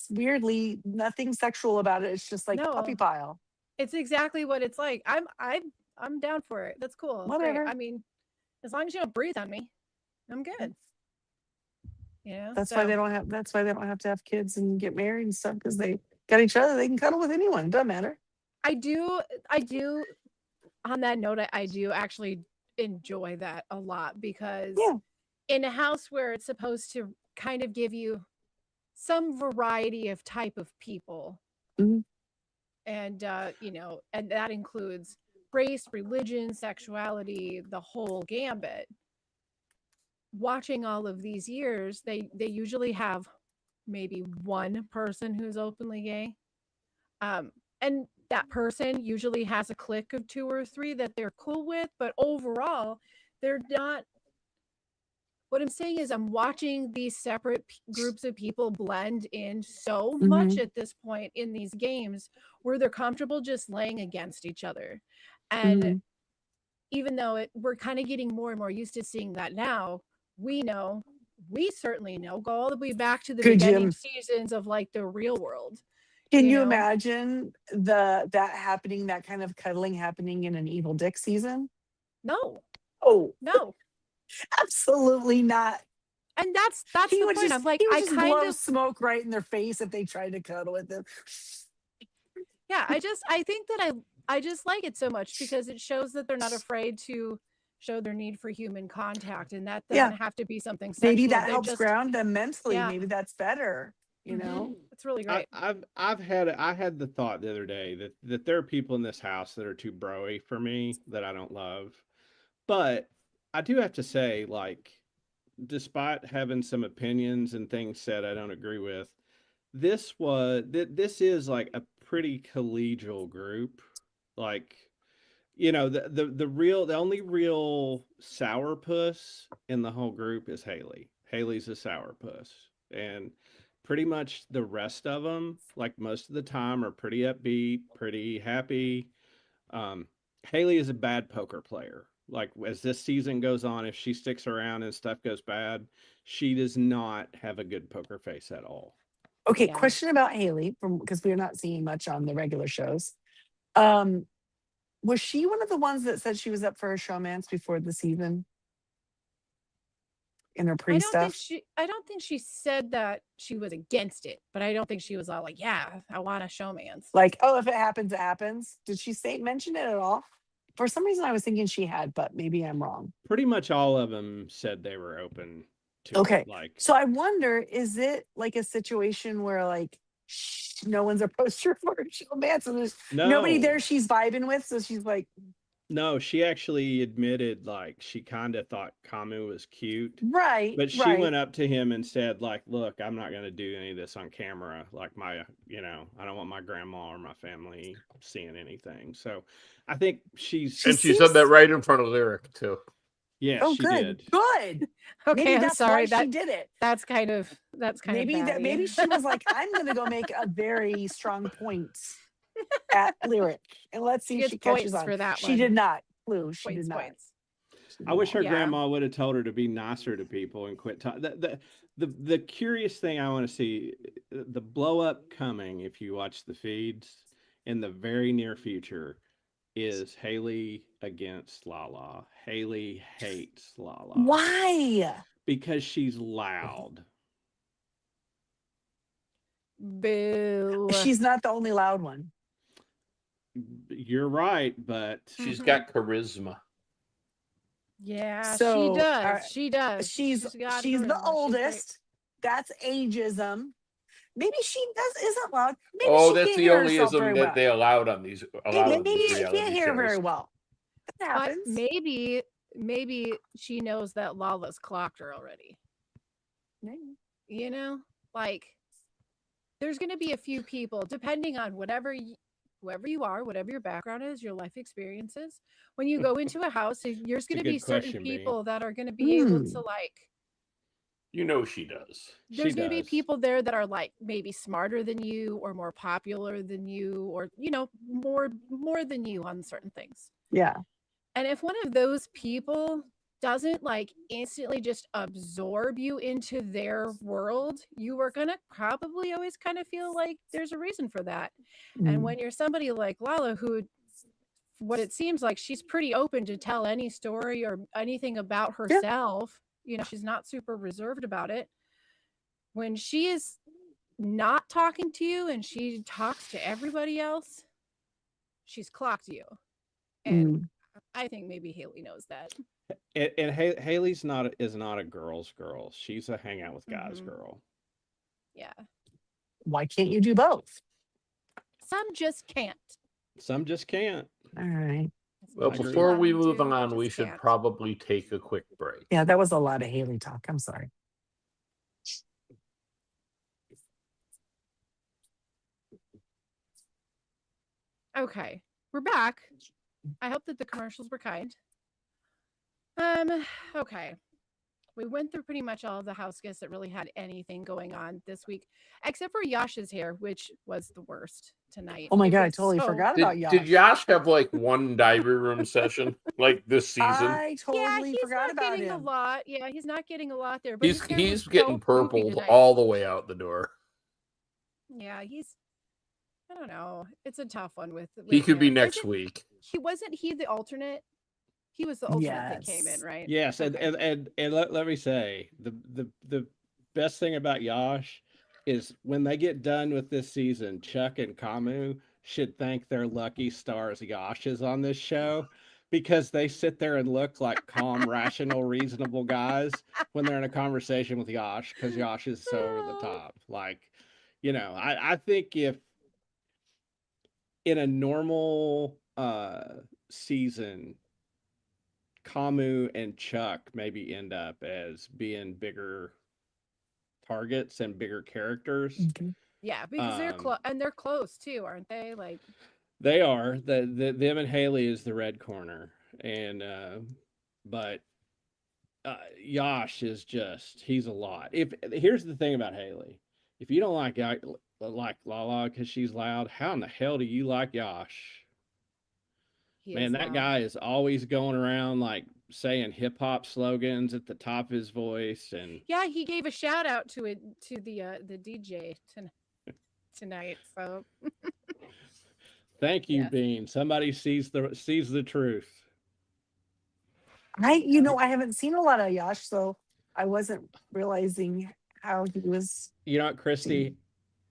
weirdly nothing sexual about it. It's just like puppy no, pile. it's exactly what it's like. I'm down for it. That's cool. Great. Whatever. I mean, as long as you don't breathe on me, I'm good. You know, That's why they don't have. That's why they don't have to have kids and get married and stuff, because they got each other. They can cuddle with anyone. It doesn't matter. I do. On that note, I do actually enjoy that a lot because Yeah. in a house where it's supposed to kind of give you some variety of type of people, Mhm. and and that includes race, religion, sexuality, the whole gambit. Watching all of these years, they usually have maybe one person who's openly gay, and that person usually has a clique of 2 or 3 that they're cool with, but overall they're not. What I'm saying is I'm watching these separate groups of people blend in so much Mhm. at this point in these games where they're comfortable just laying against each other. And Mhm. even though we're kind of getting more and more used to seeing that now, we certainly know, go all the way back to the Good, beginning Jim. seasons of like the real world. Can you know? imagine that happening, that kind of cuddling happening in an Evil Dick season? No, Oh, no. absolutely not. And that's the point. I'm like, he would I just kind blow of, smoke right in their face if they tried to cuddle with them. yeah, I think that I just like it so much because it shows that they're not afraid to show their need for human contact, and that doesn't Yeah, have to be something maybe sexual. that They're helps just, ground them mentally. yeah, Maybe that's better. You know, it's really I, great. I had the thought the other day that there are people in this house that are too broy for me that I don't love, but I do have to say, like, despite having some opinions and things said I don't agree with, this is like a pretty collegial group. Like, the only real sourpuss in the whole group is Haley. Haley's a sourpuss, and pretty much the rest of them, like most of the time, are pretty upbeat, pretty happy. Um, Haley is a bad poker player. Like, as this season goes on, if she sticks around and stuff goes bad, she does not have a good poker face at all. okay. Yeah. Question about Haley, from because we're not seeing much on the regular shows. Um, was she one of the ones that said she was up for a showmance before the season in her pre stuff? I don't think she said that she was against it, but I don't think she was all like, yeah, I want a showmance. Like, oh, if it happens, it happens. Did she mention it at all? For some reason, I was thinking she had, but maybe I'm wrong. Pretty much all of them said they were open to Okay. it. Like, So I wonder, is it like a situation where like no one's approached her for a showmance and there's nobody there she's vibing with, so she's like, no, she actually admitted, like, she kind of thought Kamu was cute. right, But she right. went up to him and said, like, look, I'm not going to do any of this on camera. Like, I don't want my grandma or my family seeing anything. So I think she said that right in front of Lyric, too. Yeah, oh, she good, did. good. Okay, maybe I'm that's sorry. why she did it. That's kind of Maybe batty. she was like, I'm going to go make a very strong point at Lyric, and let's see if she catches on. For that she one. did not. Clue. She Points, did not. points. I wish her Yeah. grandma would have told her to be nicer to people and quit talking. The curious thing I want to see, the blow up coming, if you watch the feeds in the very near future, is Haley against Lala. Haley hates Lala. Why? Because she's loud. Boo. She's not the only loud one. You're right, but she's got charisma. Yeah, So, she does. She does. She's got the charisma. oldest. That's ageism. Maybe she isn't loud. Maybe Oh, she that's can't the hear only herself very ism that well. they allowed on these Maybe she reality can't hear very shows. well. That But happens. maybe she knows that Lala's clocked her already. Maybe. You know, like there's going to be a few people, depending on whoever you are, whatever your background is, your life experiences. When you go into a house, there's going to be certain question, people that are going to be able to like. You know she does. There's going to be people there that are like maybe smarter than you or more popular than you or more than you on certain things. Yeah. And if one of those people doesn't like instantly just absorb you into their world, you are going to probably always kind of feel like there's a reason for that. And when you're somebody like Lala, who what it seems like she's pretty open to tell any story or anything about herself, she's not super reserved about it. When she is not talking to you and she talks to everybody else, she's clocked you. And I think maybe Haley knows that. And Haley's is not a girl's girl. She's a hang out with guys girl. Yeah. Why can't you do both? Some just can't. Some just can't. All right. Well, before we move on, we should probably take a quick break. Yeah, that was a lot of Haley talk. I'm sorry. Okay, we're back. I hope that the commercials were kind. Okay. We went through pretty much all of the house guests that really had anything going on this week, except for Yash's hair, which was the worst tonight. Oh my God, I totally forgot about Yash. Did Yash have like one diary room session like this season? I totally forgot about him. A lot. Yeah, he's not getting a lot there. But he's getting purpled all the way out the door. Yeah, I don't know. It's a tough one with he could be next week. Wasn't he the alternate? He was the alternate that came in, right? Yes, okay. and let me say the best thing about Yash is when they get done with this season, Chuck and Kamu should thank their lucky stars Yash is on this show, because they sit there and look like calm, rational, reasonable guys when they're in a conversation with Yash, because Yash is so over the top. Like, I think if in a normal season, Kamu and Chuck maybe end up as being bigger targets and bigger characters. Yeah, because they're close too, aren't they? Like they are. Them and Haley is the red corner, and but Yash is he's a lot. Here's the thing about Haley, if you don't like Lala because she's loud, how in the hell do you like Yash? Man, that guy is always going around like saying hip hop slogans at the top of his voice, and yeah, he gave a shout out to the DJ tonight. So thank you, Bean. Somebody sees the truth. I haven't seen a lot of Yash, so I wasn't realizing how he was. You know what, Christy?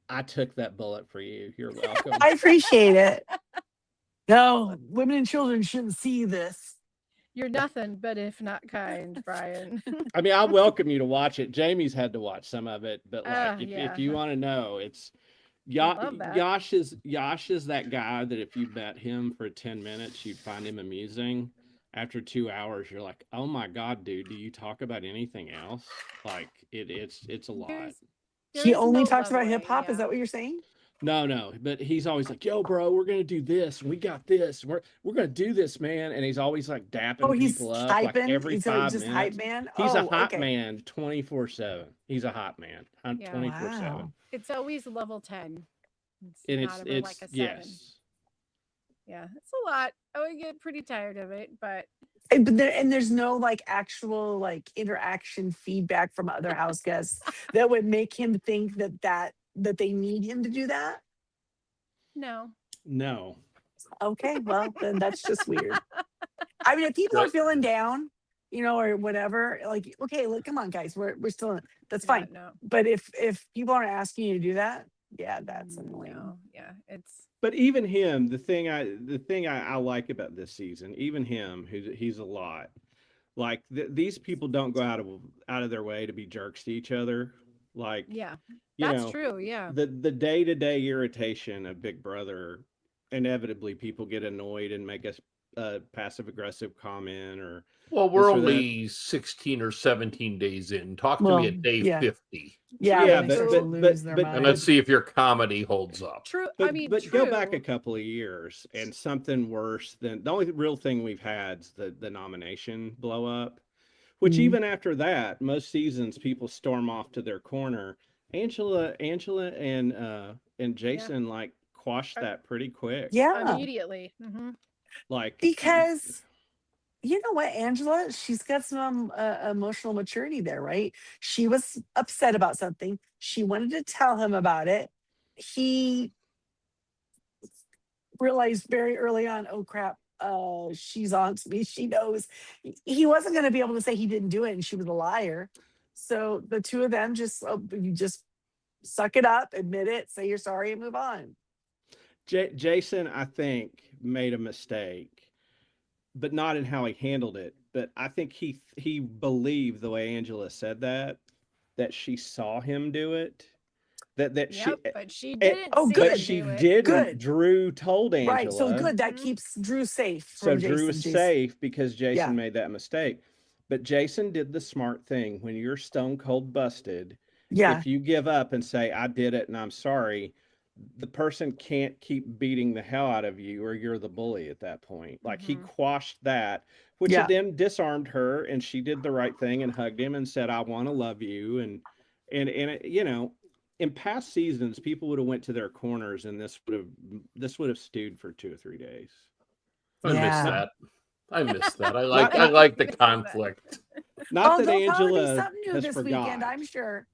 I took that bullet for you. You're welcome. I appreciate it. No, women and children shouldn't see this. You're nothing but if not kind, Brian. I mean, I welcome you to watch it. Jamie's had to watch some of it, but like, if you want to know, it's Yash is that guy that if you met him for 10 minutes, you'd find him amusing. After 2 hours, you're like, oh my God, dude, do you talk about anything else? Like it's a lot. He only talks about hip hop. Is that what you're saying? No, but he's always like, yo, bro, we're going to do this. And we got this. We're going to do this, man. And he's always like dapping people up hyping? like every he's 5 just minutes. Hype man? He's a hot man 24/7. He's a hot man 24/7. Wow. It's always level 10. It's like a 7. Yes. Yeah, it's a lot. I would get pretty tired of it, but there's no like actual like interaction feedback from other house guests that would make him think that they need him to do that. No. Okay, well then that's just weird. I mean, if people are feeling down, or whatever, like, okay, look, come on, guys, we're still in. That's fine. No. But if people aren't asking you to do that, yeah, that's annoying. No, yeah, it's. But even him, the thing I like about this season, even him, he's a lot. Like these people don't go out of their way to be jerks to each other. Like, Yeah, you that's know, true. Yeah. the day-to-day irritation of Big Brother, inevitably people get annoyed and make a passive aggressive comment or Well, we're this or that. only 16 or 17 days in. Talk to me Well, at day yeah. 50, Yeah, Yeah, when they start to lose their and mind. let's see if your comedy holds up. True. I mean, but go back a true. couple of years and something worse than the only real thing we've had is the nomination blow up, which Mhm. even after that, most seasons people storm off to their corner. Angela and Yeah. Jason like quashed Uh, that pretty quick. Yeah, Immediately. Hmm. Like because you know what, Angela, she's got some emotional maturity there, right? She was upset about something. She wanted to tell him about it. He realized very early on, oh crap, she's on to me. She knows. He wasn't going to be able to say he didn't do it and she was a liar. So the two of them just, you just suck it up, admit it, say you're sorry, and move on. Jason, I think, made a mistake, but not in how he handled it. But I think he believed the way Angela said that she saw him do it. That she Yep. But she eh, didn't Oh, see but him good, she do it. didn't. good. Drew told Right. So Angela, good. That Hmm. keeps Drew safe so from Drew Jason. was safe because Jason Yeah. made that mistake. But Jason did the smart thing. When you're stone cold busted, Yeah. if you give up and say, I did it and I'm sorry, the person can't keep beating the hell out of you or you're the bully at that point. Like he Hmm. quashed that, which Yeah. then disarmed her and she did the right thing and hugged him and said, I want to love you. And in past seasons, people would have went to their corners and this would have stewed for 2 or 3 days. I miss Yeah. Not that. I miss that. I not I not like the Missing that. conflict. not Oh, that there'll probably be Angela something new has this weekend, forgot. I'm sure.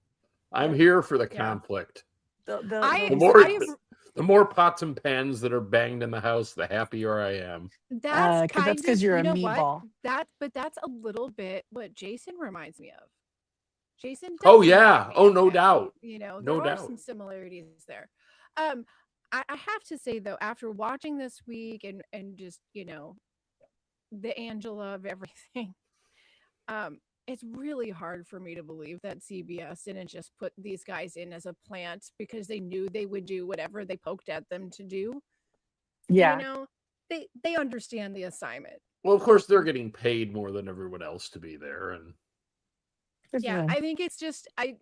I'm here for the Yeah. conflict. There'll I The be more I something. have the more pots and pans that are banged in the house, the happier I am. that's Because that's kind because of, you're you a know what? meatball. But that's a little bit what Jason reminds me of. Jason Oh does yeah. remind me Oh, of no him. doubt. There No are doubt. some similarities there. Um, I have to say though, after watching this week and just the Angela of everything, it's really hard for me to believe that CBS didn't just put these guys in as a plant because they knew they would do whatever they poked at them to do. You Yeah. know, they understand the assignment. Well, of course they're getting paid more than everyone else to be there, and Good for Yeah, them. I think it's just I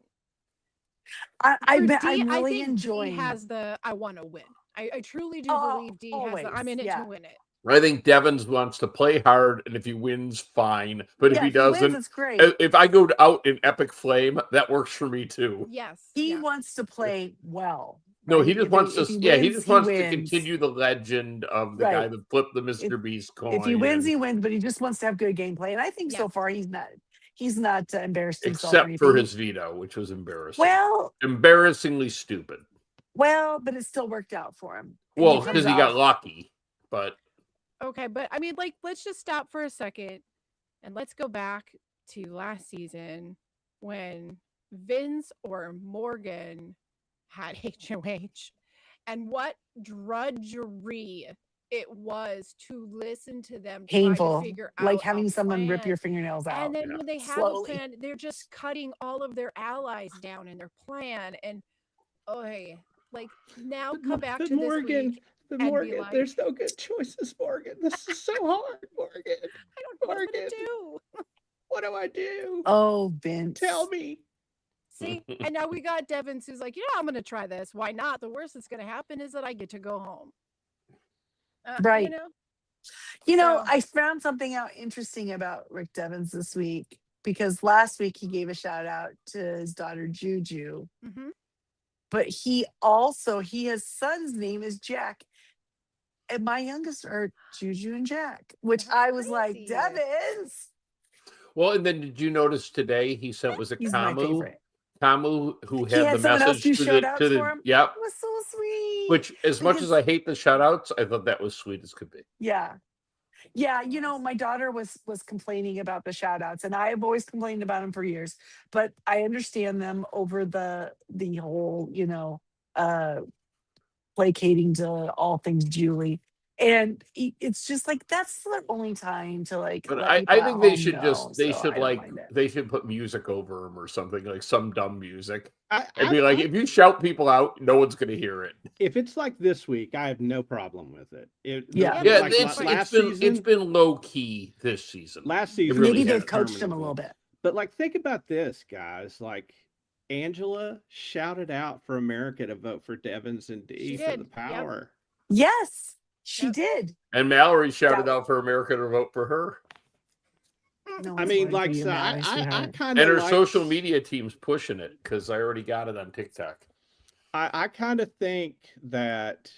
for bet D. I'm I really think D enjoying. has the I want to win. I truly do Oh, believe D has the I'm always. in it to Yeah. win it. I think Devins wants to play hard, and if he wins, fine. But if Yeah. he If he wins, doesn't, it's great. if I go out in epic flame, that works for me too. Yes. He Yeah. wants to play well. No, he Right? just wants to. If he Yeah, he wins, just he wants to wins. continue the legend of the guy Right. that flipped the If Mr. Beast if he coin, wins, and he wins. But he just wants to have good gameplay. And I think so Yes. far he's not embarrassed himself or except for anything. his veto, which was embarrassing, Well, embarrassingly stupid. but it still worked out for him. And Well, comes because he off. got lucky, but Okay, but I mean, like, let's just stop for a second and let's go back to last season when Vince or Morgan had HOH and what drudgery it was to listen to them try to Painful. figure Like out a having someone rip plan. your fingernails And out then Yeah. when they have slowly. a plan, they're just cutting all of their allies down in their plan. And like now come back But to this Morgan, week but and be Morgan, like, there's no good choices, Morgan. This is so hard, Morgan. I don't know what I'm Morgan, gonna do. what do I do? Oh, Vince. Tell me. See, and now we got Devins who's like, I'm gonna try this. Why not? The worst that's gonna happen is that I get to go home. Right. So- I found something out interesting about Rick Devins this week because last week he gave a shout out to his daughter Juju, Mhm. but his son's name is Jack, and my youngest are Juju and Jack, which That's I was like, crazy. Devins, well, and then did you notice today he sent was a he's my Camus? favorite. Camus who He had had the someone else message do to shout the outs for him. yep. It was so sweet. Which, as much as Because- I hate the shout outs, I thought that was sweet as could be. Yeah. My daughter was complaining about the shout outs, and I have always complained about them for years, but I understand them over the whole, placating to all things Julie. And it's just like that's the only time to like. But let I people at think they home should know, they so should I don't mind it. they should put music over them or something, like some dumb music. I, And be like, if you shout people out, no one's gonna hear it. if it's like this week, I have no problem with it. Yeah. Yeah, like last it's season, been low key this season. last season, really Maybe has. they've coached him a little bit. But like, think about this, guys. Like, Angela shouted out for America to vote for Devins and D She for did. the power. Yes, she Yep. did. And Mallory shouted out for America to vote for her. No I one's mean, voting for like, you, so Mallory, I sweetheart. kind And of her social media team's pushing it because I already got it on TikTok. I kind of think that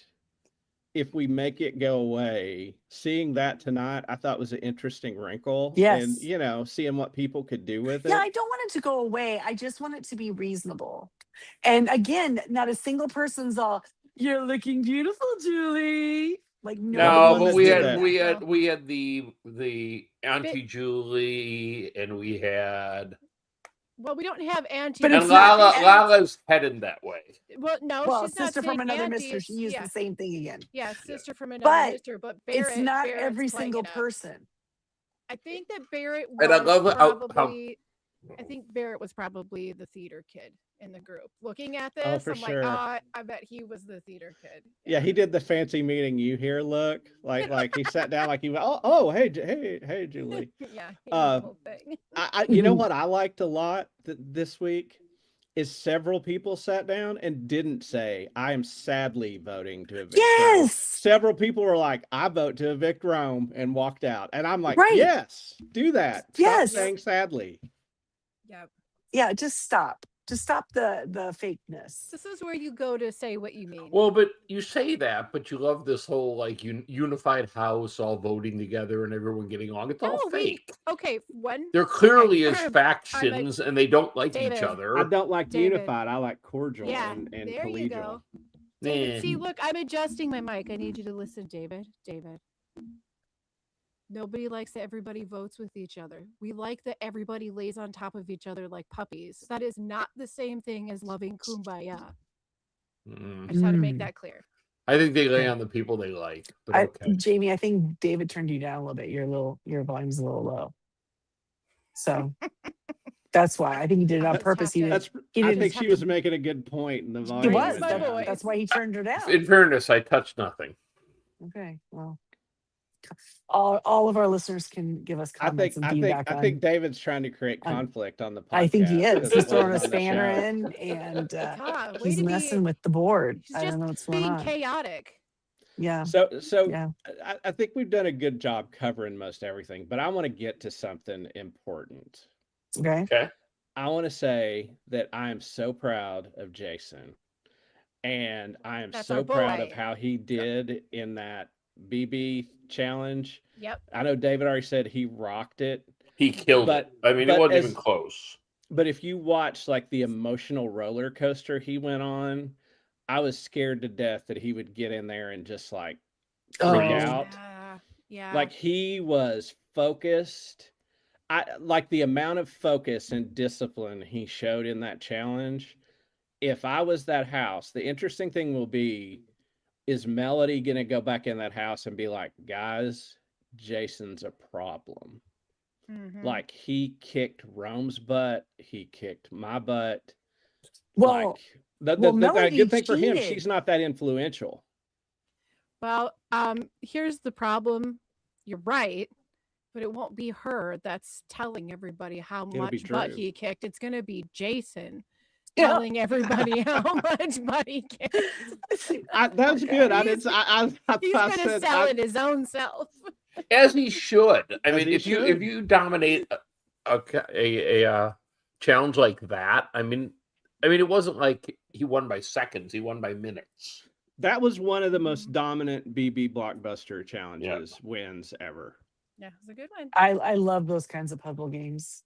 if we make it go away, seeing that tonight, I thought was an interesting wrinkle. And, Yes. seeing what people could do with it. Yeah, I don't want it to go away. I just want it to be reasonable. And again, not a single person's all, "You're looking beautiful, Julie." Like No, one but that we did had that. we had the Auntie Julie, and we had Well, we don't have Auntie. But and it's not Lala's headed that way. Well, no, well, she's not sister from saying another Auntie. mister. She used Yeah, the same thing again. yeah, sister from another But mister. But Barrett, It's not Barrett's every playing single it up. person. I think that Barrett And I was love how- probably. I think Barrett was probably the theater kid in the group. Looking at this, for I'm sure. like, I bet he was the theater kid. Yeah, he did the fancy meeting you here look. Like he sat down like he went, oh, hey, Julie. Yeah, he did the whole thing. You know what I liked a lot this week is several people sat down and didn't say, I am sadly voting to evict Rome. Yes. Several people were like, I vote to evict Rome, and walked out. And I'm like, Right. yes, do that. Stop Yes. saying sadly. Yep. Yeah, just stop. Just stop the fakeness. This is where you go to say what you mean. Well, but you say that, but you love this whole like unified house, all voting together and everyone getting along. It's all fake. Okay, when There clearly is I'm factions and they don't like David, each other. I don't like David. unified. I like cordial Yeah, and there collegial. you go. David, see, look, I'm adjusting my mic. I need you to listen, David. Nobody likes that everybody votes with each other. We like that everybody lays on top of each other like puppies. That is not the same thing as loving kumbaya. I just had to make that clear. I think they lay on the people they like. But okay. Jamie, I think David turned you down a little bit. Your volume's a little low. So that's why. I think he did it on purpose. He I think she was making a good point in the volume. It was. my voice. That's why he turned her down. In fairness, I touched nothing. Okay. Well, all of our listeners can give us comments and feedback. I think David's trying to create conflict on the podcast. I think he is. He's throwing a on the spanner show. in, and God, way he's to be- messing with the board. He's I just don't know what's going being on. chaotic. Yeah. So Yeah. I think we've done a good job covering most everything, but I want to get to something important. Okay. I want to say that I am so proud of Jason, and I am That's so our proud boy. of how he did in that BB challenge. Yep. I know David already said he rocked it. He killed it. I mean, it wasn't even close. But if you watch like the emotional roller coaster he went on, I was scared to death that he would get in there and just like freak out. Yeah. Like he was focused. Like the amount of focus and discipline he showed in that challenge. If I was that house, the interesting thing will be, is Melody going to go back in that house and be like, guys, Jason's a problem. Mhm. Like he kicked Rome's butt. He kicked my butt. Well, like, the Melody good thing for him, cheated. she's not that influential. Well, here's the problem. You're right, but it won't be her that's telling everybody how It'll be much butt Drew. he kicked. It's going to be Jason Yeah. telling everybody how much butt he kicked. That's good. I He's- didn't. He's going to sell it his own self. As he should. I As mean, he if should. you dominate a challenge like that, I mean, it wasn't like he won by seconds. He won by minutes. That was one of the most dominant BB blockbuster challenges wins ever. Yeah, it's a good one. I love those kinds of puzzle games.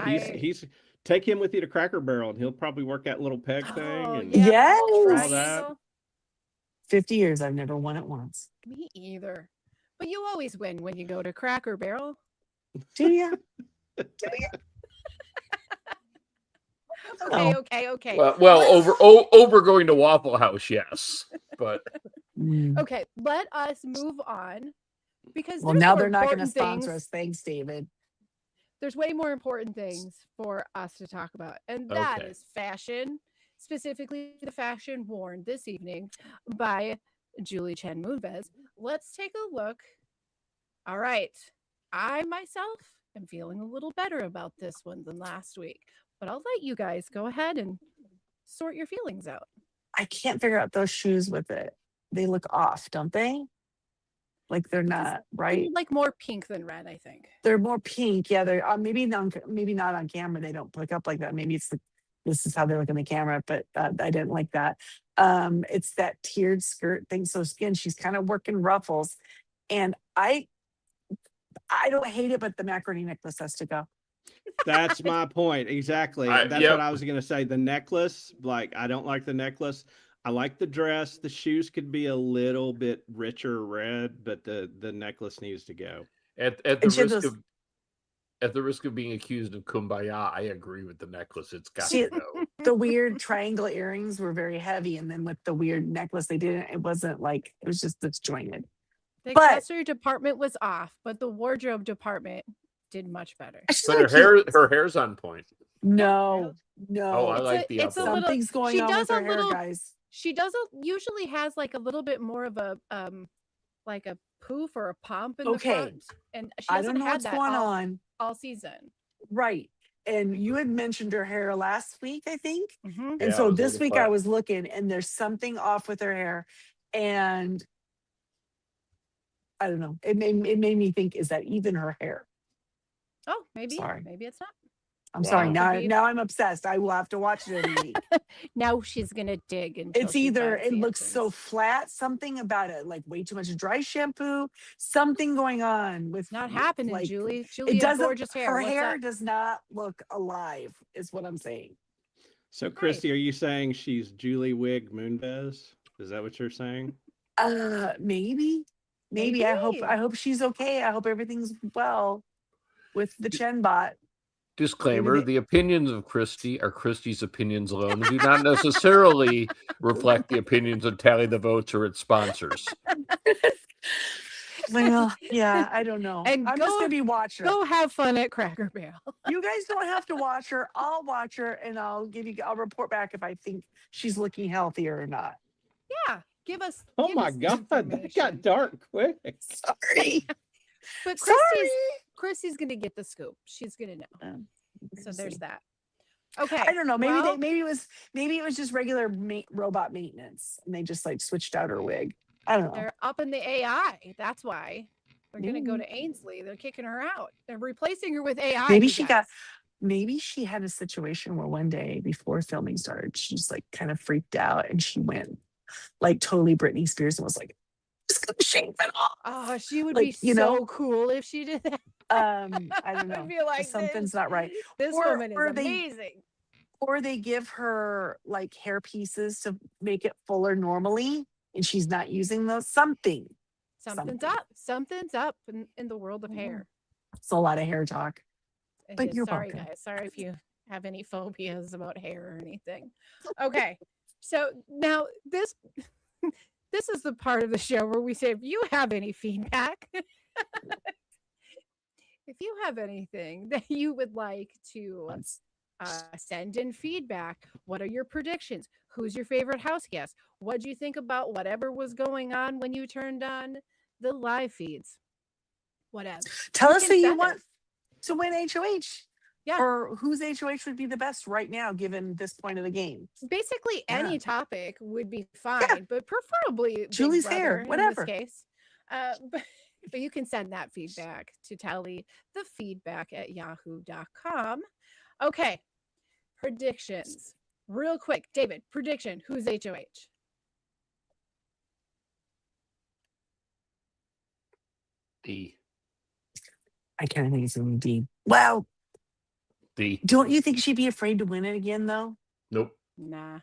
He's take him with you to Cracker Barrel, and he'll probably work that little peg thing. And Yes. all that. Triangle. 50 years, I've never won it once. Me either. But you always win when you go to Cracker Barrel. Do you? Okay. Well, over going to Waffle House, yes, but Mm. Okay, let us move on because Well, there's now more they're not going to important sponsor things. us. Thanks, David. There's way more important things for us to talk about, and that Okay. is fashion, specifically the fashion worn this evening by Julie Chen Moonves. Let's take a look. All right, I myself am feeling a little better about this one than last week, but I'll let you guys go ahead and sort your feelings out. I can't figure out those shoes with it. They look off, don't they? Like they're not right. Like more pink than red, I think. They're more pink. Yeah, they're maybe not on camera. They don't pick up like that. Maybe it's this is how they look on the camera, but I didn't like that. It's that tiered skirt thing. So again, she's kind of working ruffles, and I don't hate it, but the macaroni necklace has to go. That's my point. Exactly. That's Yep. what I was going to say. The necklace, like, I don't like the necklace. I like the dress. The shoes could be a little bit richer red, but the necklace needs to go. At the And she had risk those- of at the risk of being accused of kumbaya, I agree with the necklace. It's got She- to go. The weird triangle earrings were very heavy, and then with the weird necklace, they didn't. It wasn't like it was just disjointed. The But- accessory department was off, but the wardrobe department did much better. She's But like, her hair's on point. no. Oh, I It's like a- the it's a upper. little- Something's going she on does with her a hair, little- guys. She usually has like a little bit more of a like a poof or a pomp in the Okay. front, and she I hasn't don't know had what's that going all, on. all season. Right. And you had mentioned her hair last week, I think. Mhm. And Yeah, so it was a this little week I flat. was looking, and there's something off with her hair. And I don't know. It made me think, is that even her hair? Oh, maybe Sorry. maybe it's not. I'm sorry. Wow. Could be. Now I'm obsessed. I will have to watch it every week. Now she's gonna dig until It's she either finds it the looks so answers. flat, something about it, like way too much dry shampoo, something going on with It's not happening, like, Julie. It Julie has doesn't. gorgeous hair. Her What's hair up? does not look alive, is what I'm saying. So, Christy, are you saying she's Julie Wig Moonves? Is that what you're saying? Maybe. I Maybe. hope she's okay. I hope everything's well with the Chen bot. Disclaimer: Maybe they- the opinions of Christy are Christy's opinions alone and do not necessarily reflect the opinions of Tally the Votes or its sponsors. Well, yeah, I don't know. And I'm just go- gonna be watching her. Go have fun at Cracker Barrel. You guys don't have to watch her. I'll watch her and I'll report back if I think she's looking healthier or not. Yeah, give us. Oh give my us the God, that information. got dark quick. Sorry. But Sorry. Christy's gonna get the scoop. She's gonna know. So there's See. that. Okay. I don't know. Maybe well, maybe it was just regular robot maintenance, and they just like switched out her wig. I don't know. they're up in the AI. That's why they're gonna go Maybe. to Ainsley. They're kicking her out. They're replacing her with AI. Maybe you she guys. maybe she had a situation where one day before filming started, she just like kind of freaked out and she went like totally Britney Spears and was like, just gonna shave it off. Oh, she would like, be you so know, cool if she did that. I don't know. I'd be like, Something's not right. This Or- woman is or they- amazing. Or they give her like hair pieces to make it fuller normally and she's not using those. Something's something. up. Something's up in the world of Mhm. hair. It's a lot of hair talk. And But just you're sorry, welcome. guys. Sorry if you have any phobias about hair or anything. Okay. So now this this is the part of the show where we say if you have any feedback, if you have anything that you would like to Once. send in feedback, what are your predictions? Who's your favorite house guest? What do you think about whatever was going on when you turned on the live feeds? Whatever. Tell You us can who you send it. want to win HOH. Yeah. Or whose HOH would be the best right now, given this point of the game. Basically, Yeah. any topic would be fine, but preferably Big Julie's hair, Brother whatever. In this case, but you can send that feedback to Tally the feedback at yahoo.com. Okay, predictions, real quick. David, prediction: who's HOH? D. I kind of think it's going to be D. Well, D. don't you think she'd be afraid to win it again, though? Nope. Nah.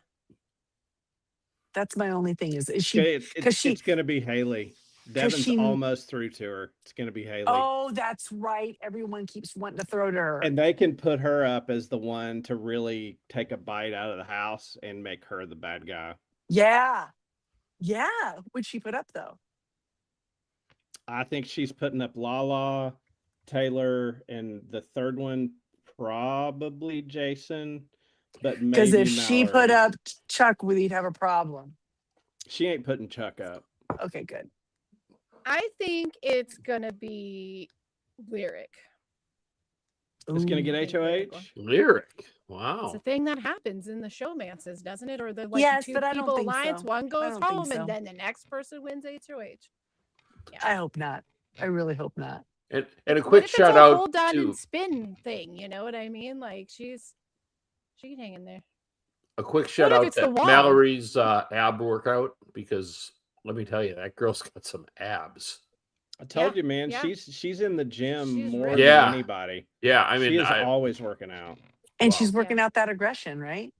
That's my only thing. Is she? Okay, Because she. it's going to be Haley. Devin's she- almost through to her. It's going to be Haley. Oh, that's right. Everyone keeps wanting to throw to her. And they can put her up as the one to really take a bite out of the house and make her the bad guy. Yeah. Yeah. What'd she put up though? I think she's putting up Lala, Taylor, and the third one probably Jason, but Because maybe if she put Mallory. up Chuck, we'd have a problem. She ain't putting Chuck up. Okay, good. I think it's gonna be Lyric. It's gonna Ooh. get I think Lyric HOH. Lyric. It's Wow. a thing that happens in the showmances, doesn't it? Or the like Yes, two but I don't people think alliance, so. one I goes don't think home, so. and then the next person wins HOH. Yeah. I hope not. I really hope not. And a What quick if it's shout a out hold on to and spin thing? You know what I mean? Like she can hang in there. a quick shout if out it's the to wall? Mallory's ab workout, because let me tell you, that girl's got some abs. I told Yeah, you, man. yeah. She's in the gym She's more really than Yeah. anybody. Yeah, I mean, she is always working out. And Wow. she's working out that aggression, right?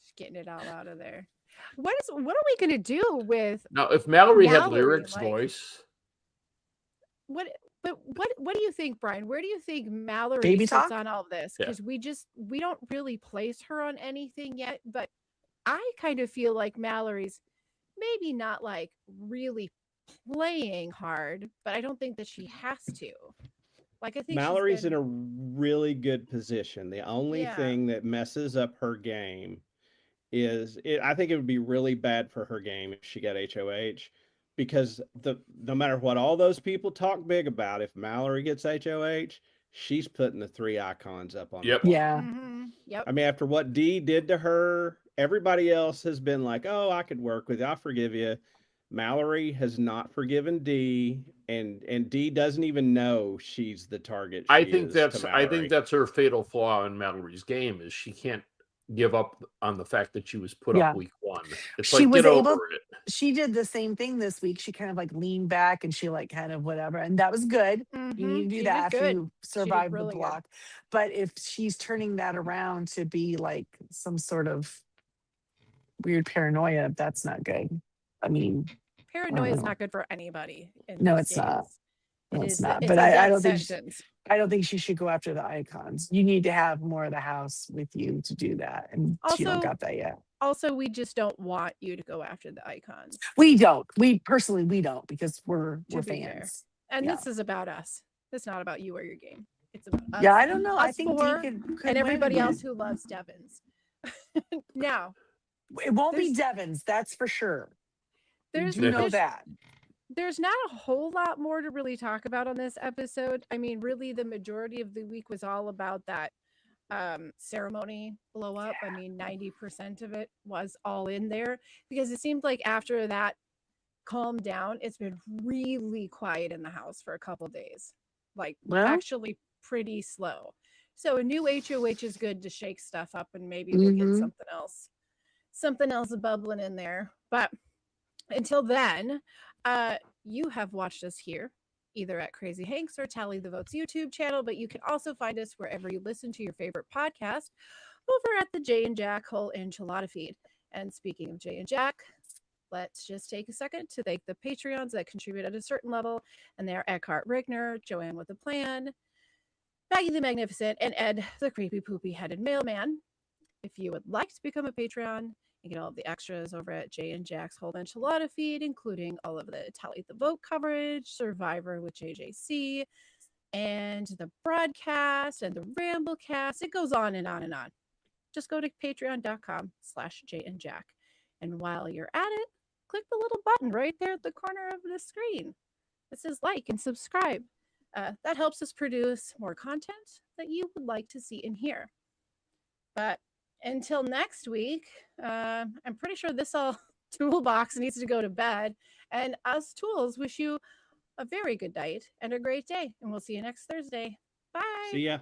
She's getting it all out of there. What are we gonna do with Now, if Mallory had Mallory, Lyric's like- voice, what? But what do you think, Brian? Where do you think Mallory Baby sits talk? on all of this? Yeah. Because we don't really place her on anything yet. But I kind of feel like Mallory's maybe not like really playing hard, but I don't think that she has to. Like I think Mallory's she's in been, a really good position. The only Yeah. thing that messes up her game is I think it would be really bad for her game if she got HOH, because no matter what all those people talk big about, if Mallory gets HOH, she's putting the 3 icons up on Yep. the block. Yeah. Yep. I mean, after what Dee did to her, everybody else has been like, "Oh, I could work with you. I'll forgive you." Mallory has not forgiven Dee, and Dee doesn't even know she's the target. I she think is that's to I Mallory. think that's her fatal flaw in Mallory's game, is she can't give up on the fact that she was put Yeah. up week 1. It's She like, was get able- over it. She did the same thing this week. She kind of like leaned back and she like kind of whatever. And that was good. You need to do She that did after good. you survive really the good. block. But if she's turning that around to be like some sort of weird paranoia, that's not good. I mean, Paranoia is know. not good for anybody. In No, these it's not. games. No, It it's is not. it's But a I death don't think sentence. I don't think she should go after the icons. You need to have more of the house with you to do that. And she don't Also- got that yet. Also, we just don't want you to go after the icons. We don't. We personally we don't, because we're To be fair. fans. And Yeah. this is about us. It's not about you or your game. It's about us. Yeah, I don't know. I us think four Dee could and win everybody again. else who loves Devons. Now, It won't be There's- Devon's, that's for sure. We there's do know there's, that. there's not a whole lot more to really talk about on this episode. I mean, really, the majority of the week was all about that ceremony blow up. I mean, 90% of it was all in there, because it seemed like after that calmed down, it's been really quiet in the house for a couple days. Like, Well- actually pretty slow. So a new HOH is good to shake stuff up, and maybe we'll get Mhm. something else bubbling in there. But until then, you have watched us here either at Crazy Hanks or Tally the Votes YouTube channel, but you can also find us wherever you listen to your favorite podcast over at the Jay and Jack Whole Enchilada feed. And speaking of Jay and Jack, let's just take a second to thank the Patreons that contribute at a certain level, and they are Eckhart Rigner, Joanne with a Plan, Maggie the Magnificent, and Ed the Creepy Poopy Headed Mailman. If you would like to become a Patreon, you get all of the extras over at Jay and Jack's Whole Enchilada feed, including all of the Tally the Vote coverage, Survivor with JJC, and the broadcast and the Ramblecast. It goes on and on and on. Just go to patreon.com/Jay and Jack. And while you're at it, click the little button right there at the corner of the screen that says like and subscribe. That helps us produce more content that you would like to see and hear. But until next week, I'm pretty sure this all toolbox needs to go to bed. And us tools wish you a very good night and a great day. And we'll see you next Thursday. Bye. See ya.